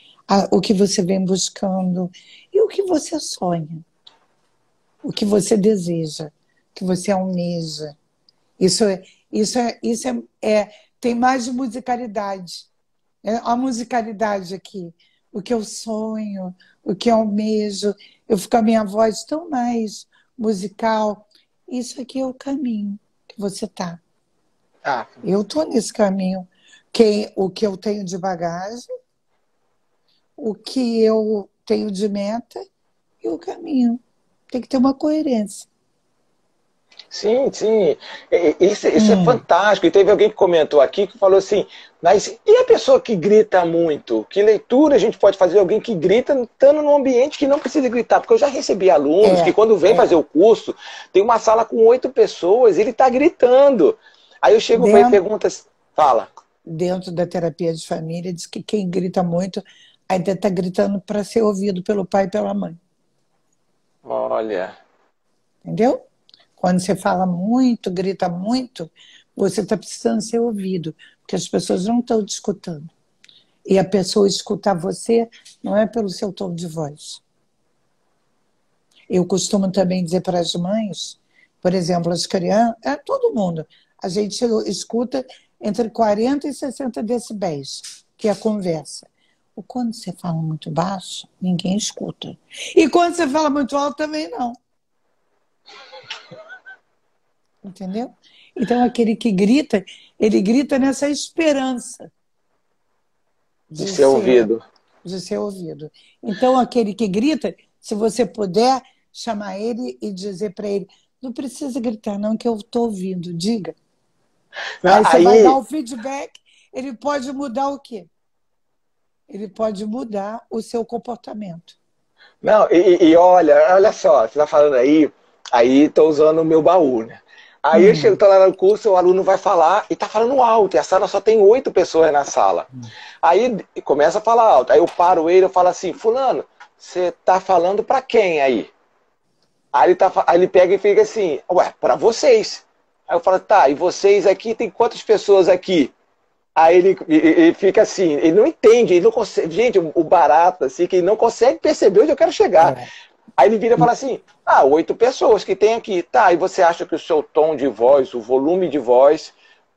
S2: o que você vem buscando e o que você sonha, o que você deseja, o que você almeja. Tem mais de musicalidade. A musicalidade aqui. O que eu sonho, o que eu almejo. Eu fico com a minha voz tão mais musical. Isso aqui é o caminho que você está. Eu estou nesse caminho. O que eu tenho de bagagem, o que eu tenho de meta e o caminho. Tem que ter uma coerência.
S1: Sim, sim. Isso é fantástico. E teve alguém que comentou aqui que falou assim, mas e a pessoa que grita muito? Que leitura a gente pode fazer alguém que grita estando num ambiente que não precisa gritar? Porque eu já recebi alunos que
S2: É,
S1: quando vem fazer
S2: é.
S1: o curso, tem uma sala com 8 pessoas, ele está gritando. Aí eu chego para ele e
S2: Dentro,
S1: pergunto, fala,
S2: dentro da terapia de família, diz que quem grita muito ainda está gritando para ser ouvido pelo pai e pela mãe.
S1: olha,
S2: Entendeu? Quando você fala muito, grita muito, você está precisando ser ouvido, porque as pessoas não estão te escutando. E a pessoa escutar você não é pelo seu tom de voz. Eu costumo também dizer para as mães, por exemplo, as crianças, todo mundo, a gente escuta entre 40 e 60 decibéis, que é a conversa. Ou quando você fala muito baixo, ninguém escuta. E quando você fala muito alto, também não. Entendeu? Então, aquele que grita, ele grita nessa esperança
S1: de
S2: de
S1: ser
S2: ser,
S1: ouvido.
S2: de ser ouvido. Então, aquele que grita, se você puder chamar ele e dizer para ele, não precisa gritar não, que eu estou ouvindo, diga. Aí você vai dar
S1: Aí,
S2: o feedback, ele pode mudar o quê? Ele pode mudar o seu comportamento.
S1: não, olha só, você está falando aí estou usando o meu baú, né? Aí eu chego,
S2: Hum,
S1: tô lá no curso, o aluno vai falar e tá falando alto, e a sala só tem 8 pessoas na sala. Aí começa a falar alto, aí eu paro ele, eu falo assim, fulano, você tá falando para quem aí? Aí ele pega e fica assim, ué, para vocês. Aí eu falo, tá, e vocês aqui, tem quantas pessoas aqui? Aí ele fica assim, ele não entende, ele não consegue, gente, o barato, assim, que ele não consegue perceber onde eu quero chegar.
S2: é.
S1: Aí ele vira e fala assim, 8 pessoas que tem aqui, tá, e você acha que o seu tom de voz, o volume de voz,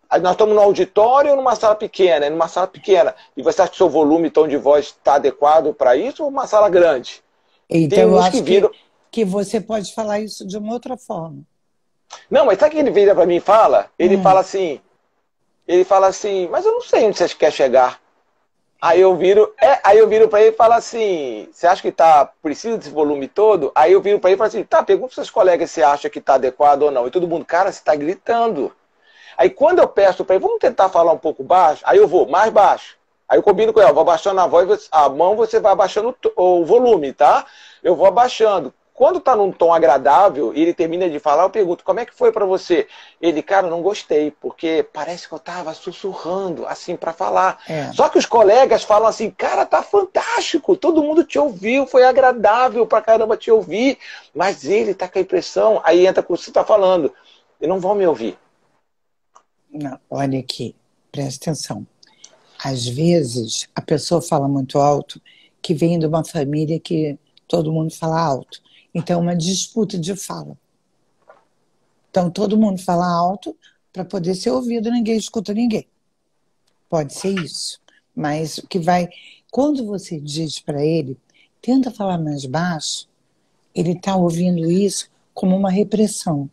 S1: aí nós estamos no auditório ou numa sala pequena? É numa sala pequena, e você acha que o seu volume e tom de voz está adequado para isso ou uma sala grande? Tem
S2: Então, eu
S1: uns que
S2: acho
S1: viram,
S2: que você pode falar isso de uma outra forma.
S1: não, mas sabe o que ele vira para mim e fala?
S2: Hum,
S1: Ele fala assim, mas eu não sei onde você quer chegar. Aí eu viro para ele e falo assim, você acha que precisa desse volume todo? Aí eu viro para ele e falo assim, tá, pergunta para seus colegas se acha que tá adequado ou não. E todo mundo, cara, você tá gritando. Aí quando eu peço para ele, vamos tentar falar um pouco baixo, aí eu vou mais baixo. Aí eu combino com ele, vou abaixando a voz, a mão você vai abaixando o volume, tá? Eu vou abaixando. Quando tá num tom agradável e ele termina de falar, eu pergunto, como é que foi para você? Ele, cara, não gostei, porque parece que eu tava sussurrando, assim, para falar.
S2: é.
S1: Só que os colegas falam assim, cara, tá fantástico, todo mundo te ouviu, foi agradável pra caramba te ouvir, mas ele tá com a impressão, aí entra com o que você tá falando, e não vão me ouvir.
S2: Não, olha aqui, presta atenção. Às vezes, a pessoa fala muito alto, que vem de uma família que todo mundo fala alto. Então, é uma disputa de fala. Então, todo mundo fala alto para poder ser ouvido, ninguém escuta ninguém. Pode ser isso. Mas o que vai. Quando você diz para ele, tenta falar mais baixo, ele está ouvindo isso como uma repressão.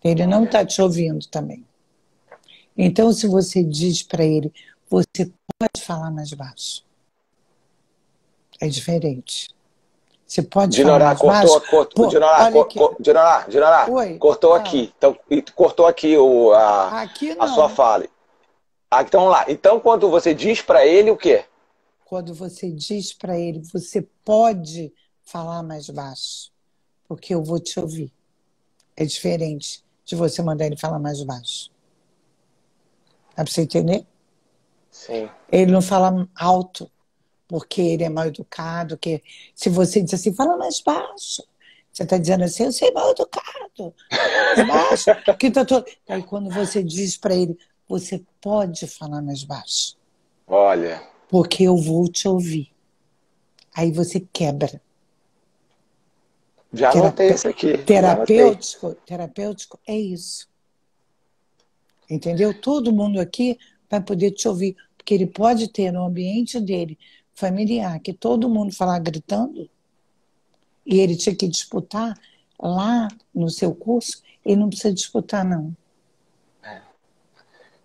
S2: Ele não
S1: Olha,
S2: está te ouvindo também. Então, se você diz para ele, você pode falar mais baixo. É diferente. Você pode falar
S1: Dinorá,
S2: mais baixo? Pô, olha aqui.
S1: Dinorá,
S2: Oi,
S1: cortou
S2: fala.
S1: aqui. Então, cortou aqui
S2: Aqui
S1: a sua
S2: não.
S1: fala. Então, vamos lá. Então, quando você diz para ele o quê?
S2: Quando você diz para ele, você pode falar mais baixo, porque eu vou te ouvir. É diferente de você mandar ele falar mais baixo. Dá para você entender?
S1: Sim.
S2: Ele não fala alto, porque ele é mal educado. Que se você diz assim, fala mais baixo, você está dizendo assim, eu sou mal educado, mais baixo. Que tá todo... Aí quando você diz para ele, você pode falar mais baixo,
S1: Olha,
S2: porque eu vou te ouvir. Aí você quebra.
S1: já anotei isso aqui. Já anotei.
S2: Terapêutico é isso. Entendeu? Todo mundo aqui vai poder te ouvir, porque ele pode ter no ambiente dele, familiar, que todo mundo falar gritando, e ele tinha que disputar lá no seu curso, ele não precisa disputar, não.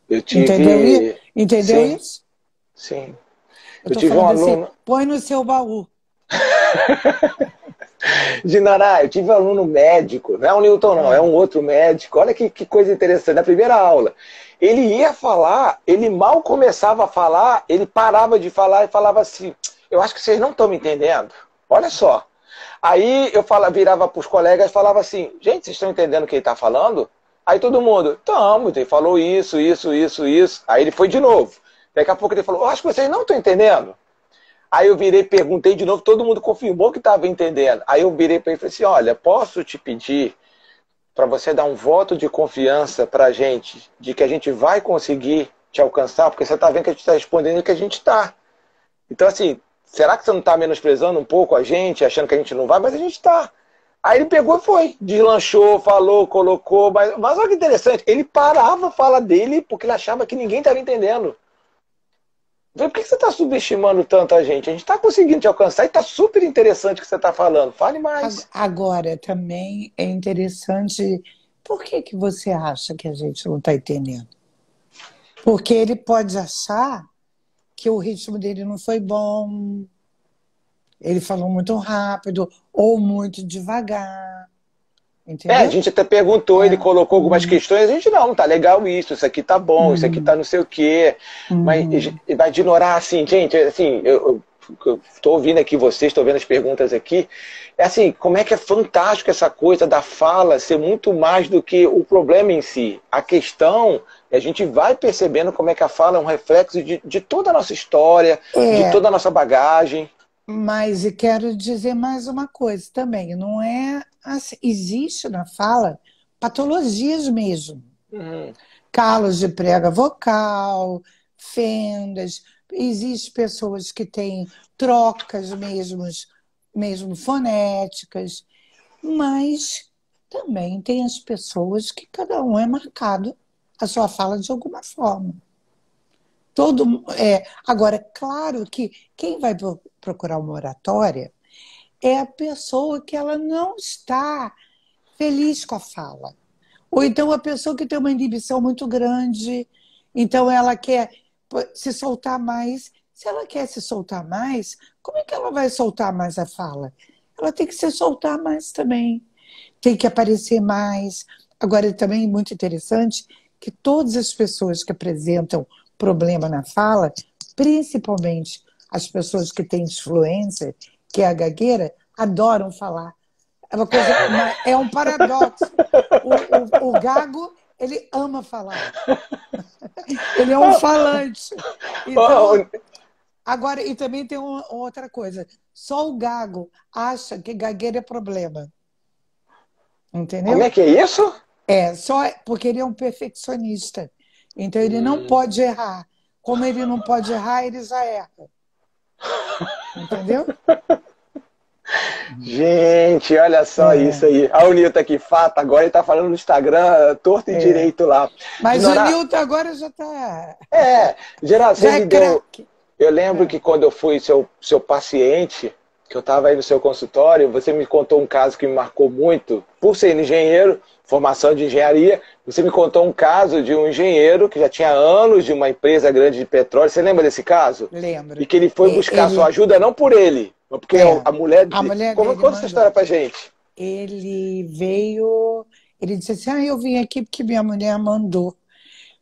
S1: Eu
S2: Entendeu,
S1: tive.
S2: Entendeu
S1: Sim,
S2: isso?
S1: sim.
S2: Eu
S1: Eu
S2: estou
S1: tive um
S2: falando assim,
S1: aluno.
S2: põe no seu baú.
S1: Dinará, eu tive um aluno médico, não é o Newton não, é um outro médico, olha que coisa interessante, na primeira aula, ele ia falar, ele mal começava a falar, ele parava de falar e falava assim, eu acho que vocês não estão me entendendo, olha só. Aí eu virava para os colegas e falava assim, gente, vocês estão entendendo o que ele está falando? Aí todo mundo, estamos, ele falou isso, isso, isso, isso. Aí ele foi de novo. Daqui a pouco ele falou, eu acho que vocês não estão entendendo. Aí eu virei, perguntei de novo, todo mundo confirmou que estava entendendo. Aí eu virei para ele e falei assim, olha, posso te pedir para você dar um voto de confiança para a gente, de que a gente vai conseguir te alcançar, porque você está vendo que a gente está respondendo o que a gente está. Então assim, será que você não está menosprezando um pouco a gente, achando que a gente não vai, mas a gente está. Aí ele pegou e foi, deslanchou, falou, colocou, mas olha que interessante, ele parava a fala dele porque ele achava que ninguém estava entendendo. Por que você está subestimando tanto a gente? A gente está conseguindo te alcançar e está super interessante o que você está falando. Fale mais.
S2: Agora, também é interessante. Por que que você acha que a gente não está entendendo? Porque ele pode achar que o ritmo dele não foi bom, ele falou muito rápido ou muito devagar,
S1: A
S2: entendeu?
S1: gente até perguntou, ele colocou algumas questões, a gente não, tá legal isso aqui tá bom, isso aqui tá não sei o quê. Mas vai ignorar assim, gente, assim, eu estou ouvindo aqui vocês, estou vendo as perguntas aqui. É assim, como é que é fantástico essa coisa da fala ser muito mais do que o problema em si. A questão, a gente vai percebendo como é que a fala é um reflexo de toda a nossa história, de toda a nossa bagagem.
S2: Mas e quero dizer mais uma coisa também, não é assim, existe na fala patologias mesmo. Calos de prega vocal, fendas, existem pessoas que têm trocas mesmo fonéticas, mas também tem as pessoas que cada um é marcado a sua fala de alguma forma. Agora, claro que quem vai procurar uma oratória é a pessoa que ela não está feliz com a fala. Ou então a pessoa que tem uma inibição muito grande, então ela quer se soltar mais. Se ela quer se soltar mais, como é que ela vai soltar mais a fala? Ela tem que se soltar mais também, tem que aparecer mais. Agora, também é muito interessante que todas as pessoas que apresentam problema na fala, principalmente as pessoas que têm influência, que é a gagueira, adoram falar. É um paradoxo. O gago, ele ama falar. Ele é um falante. Então, agora, e também tem outra coisa. Só o gago acha que gagueira é problema. Entendeu?
S1: Como é que é isso?
S2: Só porque ele é um perfeccionista. Então, ele não pode errar. Como ele não pode errar, ele já erra. Entendeu?
S1: Gente, olha só isso aí. A Nilton aqui, fato, agora ele tá falando no Instagram, torto e direito lá.
S2: Mas o Nilton agora já tá...
S1: Geraldo, você me deu... Eu lembro que quando eu fui seu paciente, que eu estava aí no seu consultório, você me contou um caso que me marcou muito, por ser engenheiro, formação de engenharia, você me contou um caso de um engenheiro que já tinha anos de uma empresa grande de petróleo. Você lembra desse caso?
S2: Lembro.
S1: E que ele foi buscar sua ajuda não por ele, mas porque a mulher... Conta essa história pra gente.
S2: Ele veio... Ele disse assim, eu vim aqui porque minha mulher mandou.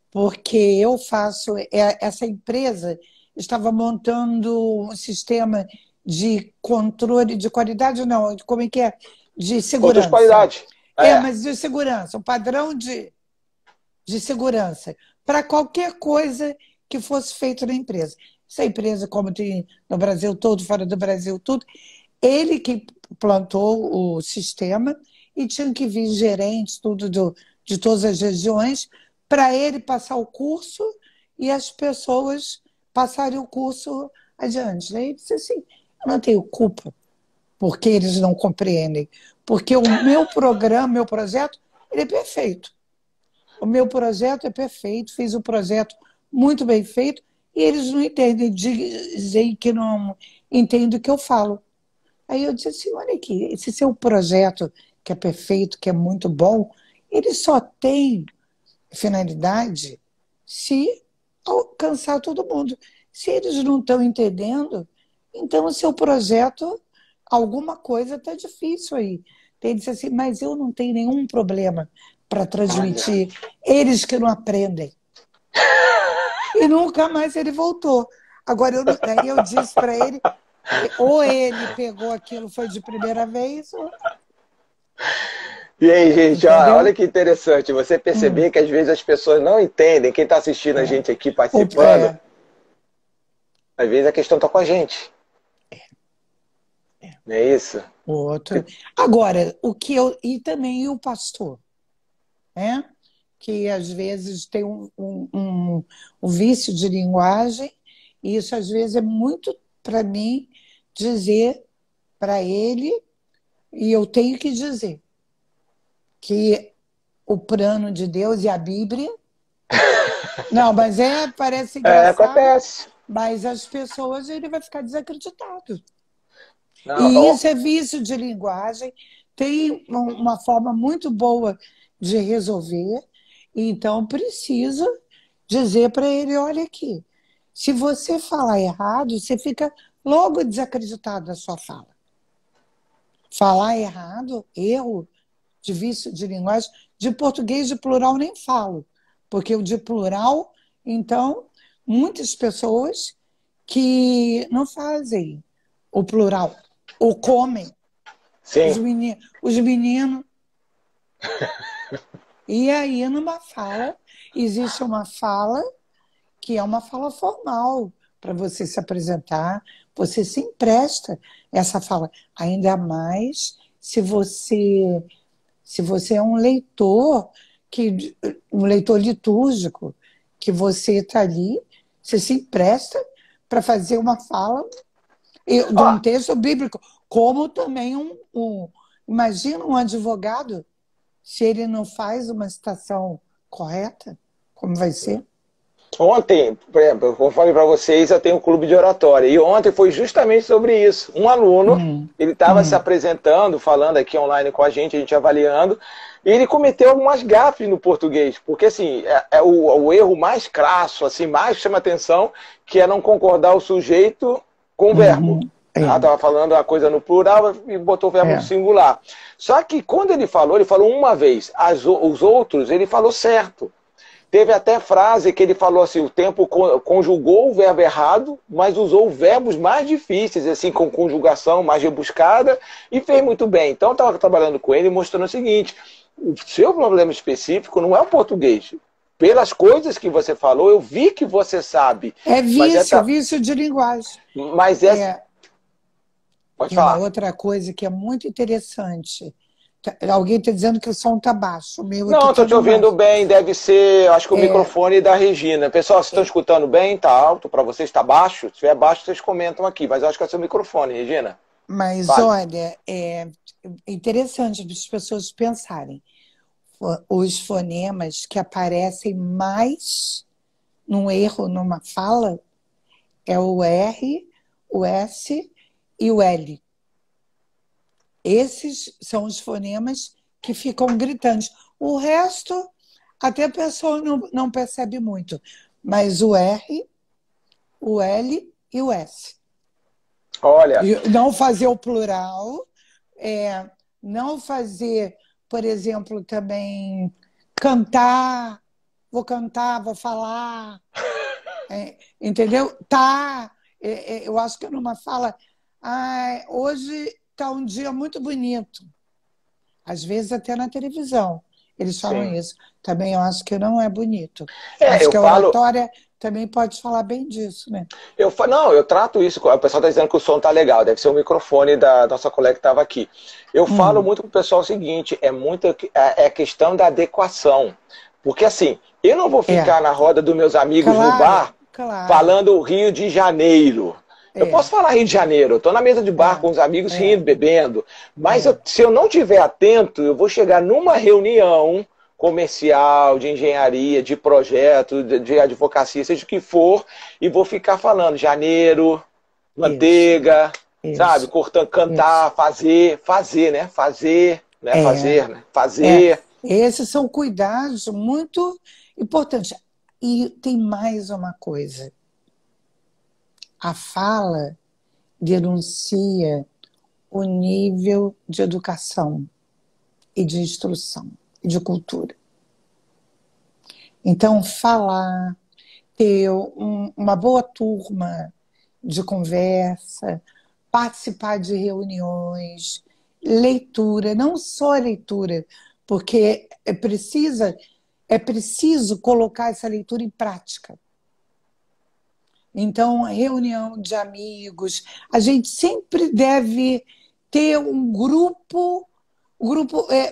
S2: Porque eu faço... Essa empresa estava montando um sistema de controle de qualidade, não, como é que é? De segurança.
S1: De qualidade.
S2: Mas de segurança, um padrão de segurança para qualquer coisa que fosse feito na empresa. Essa empresa, como tem no Brasil todo, fora do Brasil tudo, ele que plantou o sistema e tinha que vir gerentes, tudo de todas as regiões, para ele passar o curso e as pessoas passarem o curso adiante. Daí ele disse assim, eu não tenho culpa porque eles não compreendem. Porque o meu programa, meu projeto, ele é perfeito. O meu projeto é perfeito, fiz o projeto muito bem feito e eles não entendem, dizem que não entendem o que eu falo. Aí eu disse assim, olha aqui, esse seu projeto que é perfeito, que é muito bom, ele só tem finalidade se alcançar todo mundo. Se eles não estão entendendo, então o seu projeto alguma coisa está difícil aí. Ele disse assim, mas eu não tenho nenhum problema para
S1: Olha.
S2: transmitir. Eles que não aprendem. E nunca mais ele voltou. Agora, daí eu disse para ele, ou ele pegou aquilo, foi de primeira vez, ou,
S1: E aí, gente, ó,
S2: entendeu?
S1: olha que interessante, você
S2: Hum.
S1: perceber que às vezes as pessoas não entendem, quem está assistindo a
S2: É.
S1: gente aqui
S2: Ou,
S1: participando, às vezes a questão está com a gente, não é isso?
S2: o outro. Agora, o que eu. E também o pastor, né? Que às vezes tem um vício de linguagem, e isso às vezes é muito para mim dizer para ele, e eu tenho que dizer, que o plano de Deus e a Bíblia. Não, mas parece
S1: É,
S2: engraçado,
S1: acontece.
S2: mas as pessoas ele vai ficar desacreditado.
S1: Não,
S2: E
S1: ó,
S2: isso é vício de linguagem, tem uma forma muito boa de resolver, então precisa dizer para ele: olha aqui, se você falar errado, você fica logo desacreditado da sua fala. Falar errado, erro de vício de linguagem, de português de plural nem falo, porque o de plural, então, muitas pessoas que não fazem o plural, ou comem,
S1: sim.
S2: os meninos. E aí, numa fala, existe uma fala que é uma fala formal para você se apresentar, você se empresta essa fala, ainda mais se você é um leitor litúrgico, que você está ali, você se empresta para fazer uma fala de
S1: Ó,
S2: um texto bíblico, como também imagina um advogado, se ele não faz uma citação correta, como vai ser?
S1: ontem, por exemplo, como eu falei para vocês, eu tenho um clube de oratória. E ontem foi justamente sobre isso. Um aluno,
S2: Hum,
S1: ele estava se
S2: hum,
S1: apresentando, falando aqui online com a gente avaliando, e ele cometeu algumas gafes no português. Porque, assim, é o erro mais crasso, assim, mais chama atenção, que é não concordar o sujeito com o verbo.
S2: uhum,
S1: Estava falando a coisa no plural e botou o verbo no
S2: é,
S1: singular. Só que quando ele falou uma vez. Os outros, ele falou certo. Teve até frase que ele falou assim, o tempo conjugou o verbo errado, mas usou verbos mais difíceis, assim, com conjugação mais rebuscada, e fez muito bem. Então eu estava trabalhando com ele mostrando o seguinte, o seu problema específico não é o português. Pelas coisas que você falou, eu vi que você sabe,
S2: é
S1: mas
S2: vício, vício de linguagem.
S1: mas é,
S2: É,
S1: pode
S2: e uma
S1: falar.
S2: outra coisa que é muito interessante, alguém está dizendo que o som está baixo, o meu aqui
S1: Não,
S2: está
S1: estou te
S2: no
S1: ouvindo
S2: máximo.
S1: bem, deve ser, acho que o
S2: É,
S1: microfone da Regina. Pessoal, vocês estão
S2: é,
S1: escutando bem? Está alto? Para vocês está baixo? Se estiver baixo, vocês comentam aqui, mas eu acho que é o seu microfone, Regina.
S2: mas
S1: Fale.
S2: olha, é interessante as pessoas pensarem. Os fonemas que aparecem mais num erro numa fala é o R, o S e o L. Esses são os fonemas que ficam gritantes. O resto, até a pessoa não percebe muito. Mas o R, o L e o S.
S1: Olha,
S2: E não fazer o plural, não fazer, por exemplo, também cantar, vou falar, entendeu? Tá, eu acho que numa fala, hoje está um dia muito bonito. Às vezes até na televisão eles falam
S1: sim.
S2: isso. Também eu acho que não é bonito.
S1: É,
S2: Acho
S1: eu
S2: que a
S1: falo,
S2: oratória também pode falar bem disso, né?
S1: não, eu trato isso. O pessoal está dizendo que o som tá legal, deve ser o microfone da nossa colega que estava aqui. Eu falo
S2: Hum,
S1: muito com o pessoal o seguinte: é questão da adequação. Porque assim, eu não vou
S2: é,
S1: ficar na roda dos meus amigos no
S2: claro,
S1: bar
S2: claro.
S1: falando Rio de Janeiro. Eu
S2: É,
S1: posso falar Rio de Janeiro, eu estou na mesa de bar
S2: é,
S1: com os amigos rindo,
S2: é,
S1: bebendo, mas
S2: é.
S1: se eu não tiver atento, eu vou chegar numa reunião comercial, de engenharia, de projeto, de advocacia, seja o que for, e vou ficar falando janeiro,
S2: Isso,
S1: manteiga, sabe?
S2: isso,
S1: Cortando,
S2: isso.
S1: cantar, fazer, né? Fazer, né?
S2: É,
S1: Fazer, né?
S2: é.
S1: Fazer.
S2: Esses são cuidados muito importantes. E tem mais uma coisa. A fala denuncia o nível de educação e de instrução e de cultura. Então, falar, ter uma boa turma de conversa, participar de reuniões, leitura, não só leitura, porque é preciso colocar essa leitura em prática. Então, reunião de amigos, a gente sempre deve ter um grupo.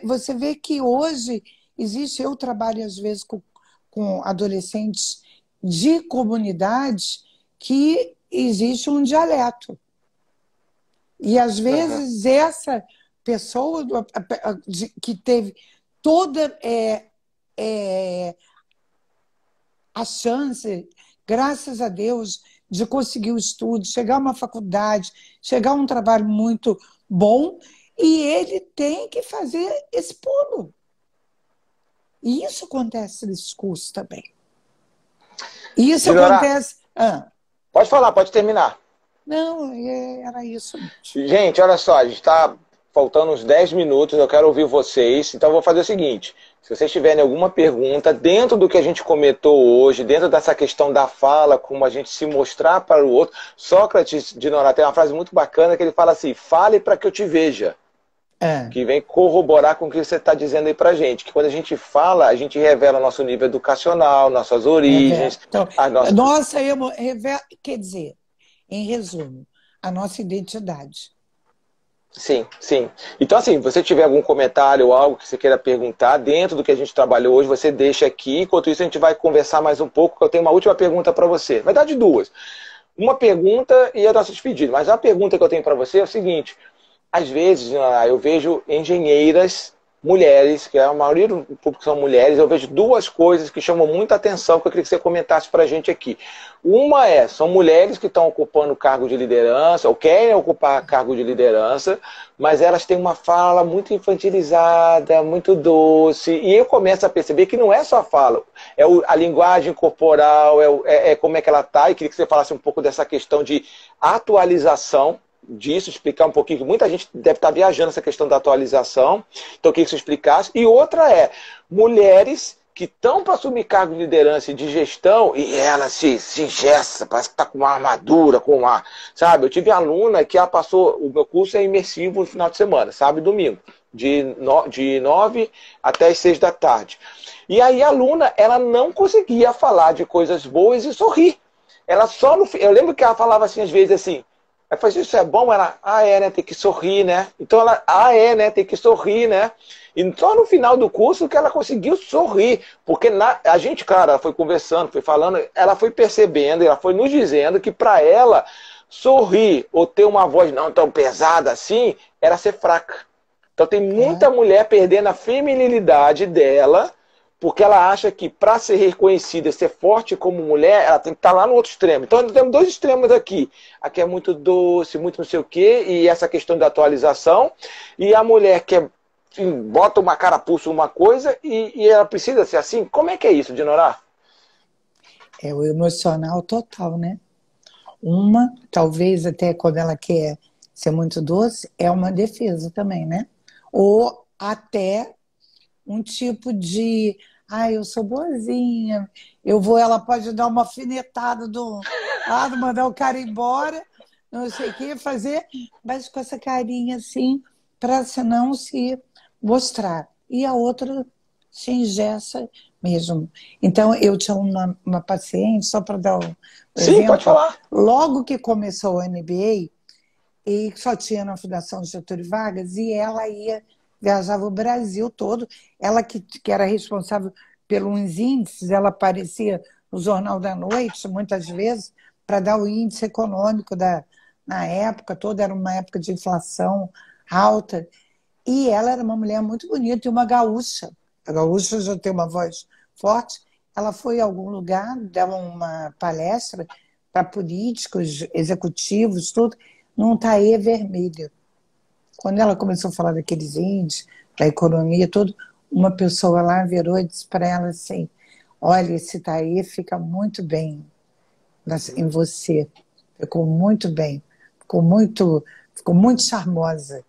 S2: Você vê que hoje existe, eu trabalho às vezes com adolescentes de comunidades que existe um dialeto. E às vezes essa pessoa que teve toda a chance, graças a Deus, de conseguir o estudo, chegar a uma faculdade, chegar a um trabalho muito bom, e ele tem que fazer esse pulo. E isso acontece nesse curso também. Isso
S1: Dinora,
S2: acontece...
S1: pode falar, pode terminar.
S2: Não, era isso mesmo.
S1: Gente, olha só, a gente está faltando uns 10 minutos, eu quero ouvir vocês, então eu vou fazer o seguinte, se vocês tiverem alguma pergunta, dentro do que a gente comentou hoje, dentro dessa questão da fala, como a gente se mostrar para o outro, Sócrates de Norá tem uma frase muito bacana que ele fala assim, fale para que eu te veja. Que vem corroborar com o que você está dizendo aí pra gente. Que quando a gente fala, a gente revela nosso nível educacional, nossas origens.
S2: Então,
S1: nossas...
S2: quer dizer, em resumo, a nossa identidade.
S1: Sim, sim. Então, assim, se você tiver algum comentário ou algo que você queira perguntar, dentro do que a gente trabalhou hoje, você deixa aqui. Enquanto isso, a gente vai conversar mais um pouco, porque eu tenho uma última pergunta para você. Vai dar de duas. Uma pergunta e a nossa despedida. Mas a pergunta que eu tenho para você é o seguinte... Às vezes, eu vejo engenheiras, mulheres, que a maioria do público são mulheres, eu vejo duas coisas que chamam muita atenção, que eu queria que você comentasse para a gente aqui. Uma são mulheres que estão ocupando cargo de liderança, ou querem ocupar cargo de liderança, mas elas têm uma fala muito infantilizada, muito doce, e eu começo a perceber que não é só a fala, a linguagem corporal, como é que ela está, e queria que você falasse um pouco dessa questão de atualização, disso, explicar um pouquinho, que muita gente deve estar viajando essa questão da atualização, então eu queria que você explicasse. E outra mulheres que estão para assumir cargo de liderança e de gestão, e ela se engessa, parece que está com uma armadura, sabe? Eu tive aluna que ela passou, o meu curso é imersivo no final de semana, sábado e domingo, de 9 até as 6 da tarde. E aí a aluna, ela não conseguia falar de coisas boas e sorrir. Ela só eu lembro que ela falava assim, às vezes assim, aí faz isso é bom? Ela, né? Tem que sorrir, né? Então ela, né? Tem que sorrir, né? E só no final do curso que ela conseguiu sorrir. Porque a gente, cara, foi conversando, foi falando, ela foi percebendo, ela foi nos dizendo que para ela sorrir ou ter uma voz não tão pesada assim, era ser fraca. Então tem muita mulher perdendo a feminilidade dela, porque ela acha que para ser reconhecida, ser forte como mulher, ela tem que estar lá no outro extremo. Então, nós temos dois extremos aqui. Aqui é muito doce, muito não sei o quê, e essa questão da atualização. E a mulher que enfim, bota uma carapuça, uma coisa, e ela precisa ser assim. Como é que é isso, Dinorá?
S2: É o emocional total, né? Talvez até quando ela quer ser muito doce, é uma defesa também, né? Ou até um tipo de... eu sou boazinha, ela pode dar uma alfinetada do lado, mandar o cara embora, não sei o que, fazer, mas com essa carinha assim, para não se mostrar. E a outra se engessa mesmo. Então, eu tinha uma paciente, só para dar um exemplo.
S1: Sim, pode falar.
S2: Logo que começou o MBA, e só tinha na Fundação Getúlio Vargas, e ela viajava o Brasil todo. Ela que era responsável pelos índices, ela aparecia no Jornal da Noite, muitas vezes, para dar o índice econômico na época toda, era uma época de inflação alta. E ela era uma mulher muito bonita e uma gaúcha. A gaúcha já tem uma voz forte. Ela foi a algum lugar, dava uma palestra para políticos, executivos, tudo, num taê vermelho. Quando ela começou a falar daqueles índices, da economia, tudo, uma pessoa lá virou e disse para ela assim, olha, esse taê fica muito bem em você, ficou muito bem, ficou ficou muito charmosa.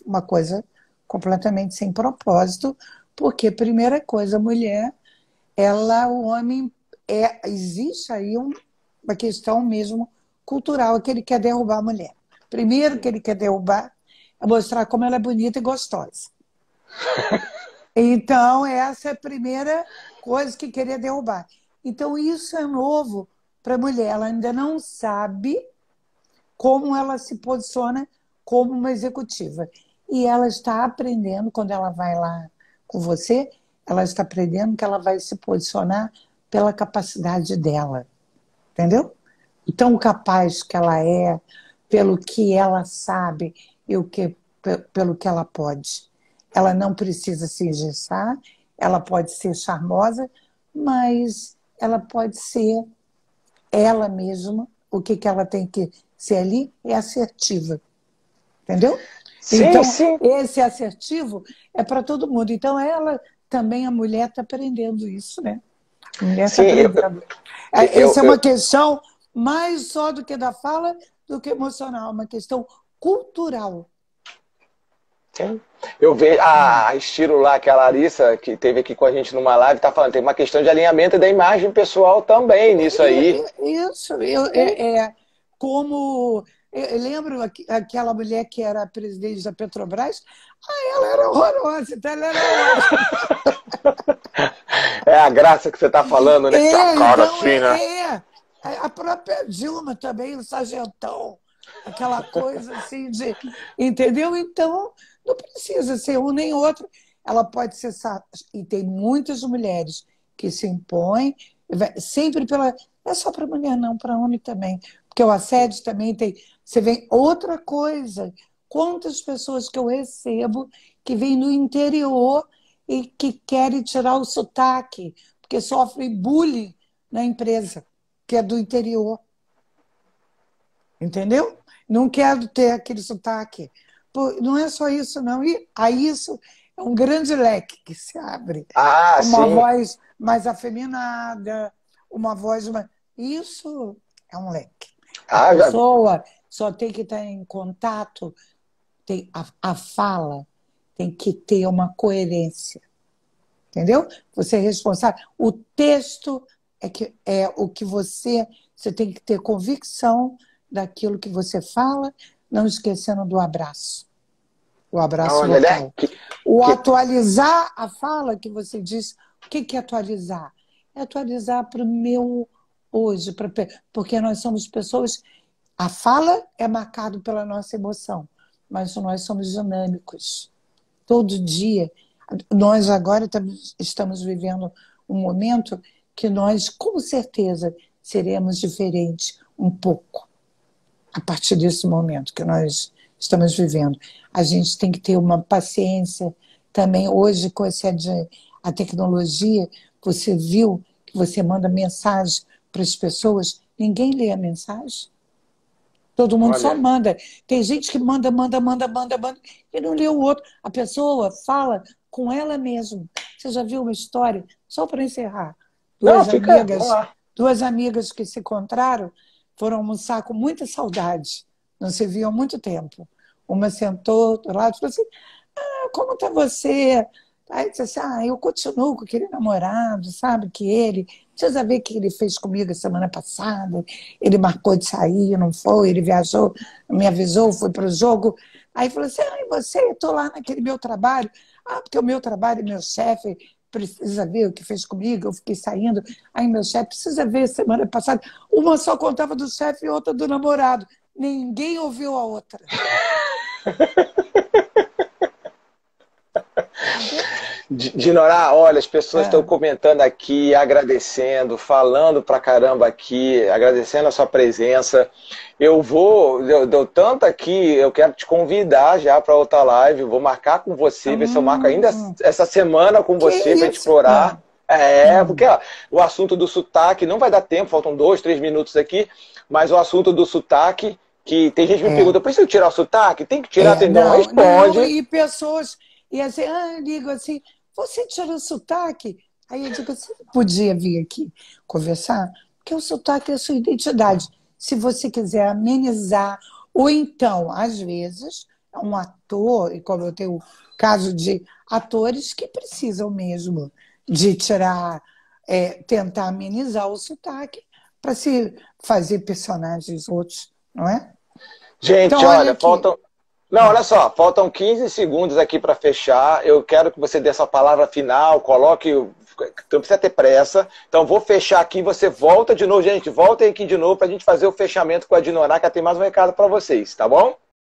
S2: Uma coisa completamente sem propósito, porque, primeira coisa, a mulher, o homem, existe aí uma questão mesmo cultural, que ele quer derrubar a mulher. Primeiro que ele quer derrubar é mostrar como ela é bonita e gostosa. Então, essa é a primeira coisa que queria derrubar. Então, isso é novo para a mulher. Ela ainda não sabe como ela se posiciona como uma executiva. E ela está aprendendo, quando ela vai lá com você, ela está aprendendo que ela vai se posicionar pela capacidade dela. Entendeu? Tão capaz que ela é, pelo que ela sabe e pelo que ela pode. Ela não precisa se engessar, ela pode ser charmosa, mas ela pode ser ela mesma. O que ela tem que ser ali é assertiva. Entendeu?
S1: Sim,
S2: então,
S1: sim.
S2: Esse assertivo é para todo mundo. Então, também, a mulher está aprendendo isso, né? A mulher está aprendendo. Essa é uma questão mais só do que da fala, do que emocional, uma questão cultural.
S1: Sim. Eu vejo a estilo lá, que a Larissa, que esteve aqui com a gente numa live, está falando, tem uma questão de alinhamento da imagem pessoal também nisso aí.
S2: Isso, como... Eu lembro aquela mulher que era presidente da Petrobras, ela era horrorosa, então ela era ótima.
S1: É a graça que você está falando, né?
S2: Cara, então, assim, né? A própria Dilma também, o sargentão, aquela coisa assim de... Entendeu? Então, não precisa ser um nem outro. Ela pode ser... E tem muitas mulheres que se impõem, sempre pela... Não é só para mulher, não, para homem também. Porque o assédio também tem... Você vê outra coisa. Quantas pessoas que eu recebo que vêm do interior e que querem tirar o sotaque, porque sofrem bullying na empresa, que é do interior. Entendeu? Não quero ter aquele sotaque. Não é só isso, não. E aí isso é um grande leque que se abre. Uma voz mais afeminada, uma voz mais... Isso é um leque. A pessoa só tem que estar em contato, a fala tem que ter uma coerência. Entendeu? Você é responsável. O texto é o que você tem que ter convicção daquilo que você fala, não esquecendo do abraço. O abraço local. Atualizar a fala que você diz. O que é atualizar? É atualizar para o meu hoje, porque nós somos pessoas... A fala é marcada pela nossa emoção, mas nós somos dinâmicos. Todo dia. Nós agora estamos vivendo um momento que nós, com certeza, seremos diferentes um pouco a partir desse momento que nós estamos vivendo. A gente tem que ter uma paciência também. Hoje, com a tecnologia, você viu que você manda mensagem para as pessoas, ninguém lê a mensagem. Todo mundo só manda. Tem gente que manda e não lê o outro. A pessoa fala com ela mesma. Você já viu uma história? Só para encerrar. Duas amigas que se encontraram foram almoçar com muita saudade. Não se viam há muito tempo. Uma sentou do lado e falou assim, como está você? Aí disse assim, eu continuo com aquele namorado, sabe, que ele... Precisa ver o que ele fez comigo a semana passada. Ele marcou de sair, não foi, ele viajou, me avisou, foi para o jogo. Aí falou assim, você, eu estou lá naquele meu trabalho. Porque o meu trabalho, meu chefe precisa ver o que fez comigo, eu fiquei saindo. Aí meu chefe precisa ver semana passada. Uma só contava do chefe e outra do namorado. Ninguém ouviu a outra.
S1: Dinorá, olha, as pessoas estão comentando aqui, agradecendo, falando pra caramba aqui, agradecendo a sua presença. Deu tanto aqui, eu quero te convidar já para outra live, vou marcar com você, ver se eu marco ainda essa semana com você para explorar. Porque o assunto do sotaque, não vai dar tempo, faltam 2, 3 minutos aqui, mas o assunto do sotaque, que tem gente que me pergunta, preciso tirar o sotaque? Tem que tirar, não responde.
S2: E pessoas... E assim, eu digo assim, você tirou o sotaque? Aí eu digo, você podia vir aqui conversar? Porque o sotaque é a sua identidade. Se você quiser amenizar Ou então, às vezes, é um ator, e como eu tenho caso de atores que precisam mesmo de tirar, tentar amenizar o sotaque para se fazer personagens outros, não é? Então,
S1: Gente,
S2: olha
S1: olha,
S2: aqui.
S1: faltam. Não, olha só, faltam 15 segundos aqui para fechar. Eu quero que você dê essa palavra final, coloque. Não precisa ter pressa. Então, vou fechar aqui. Você volta de novo, gente. Voltem aqui de novo para a gente fazer o fechamento com a Dinorá, que ela tem mais um recado para vocês, tá bom?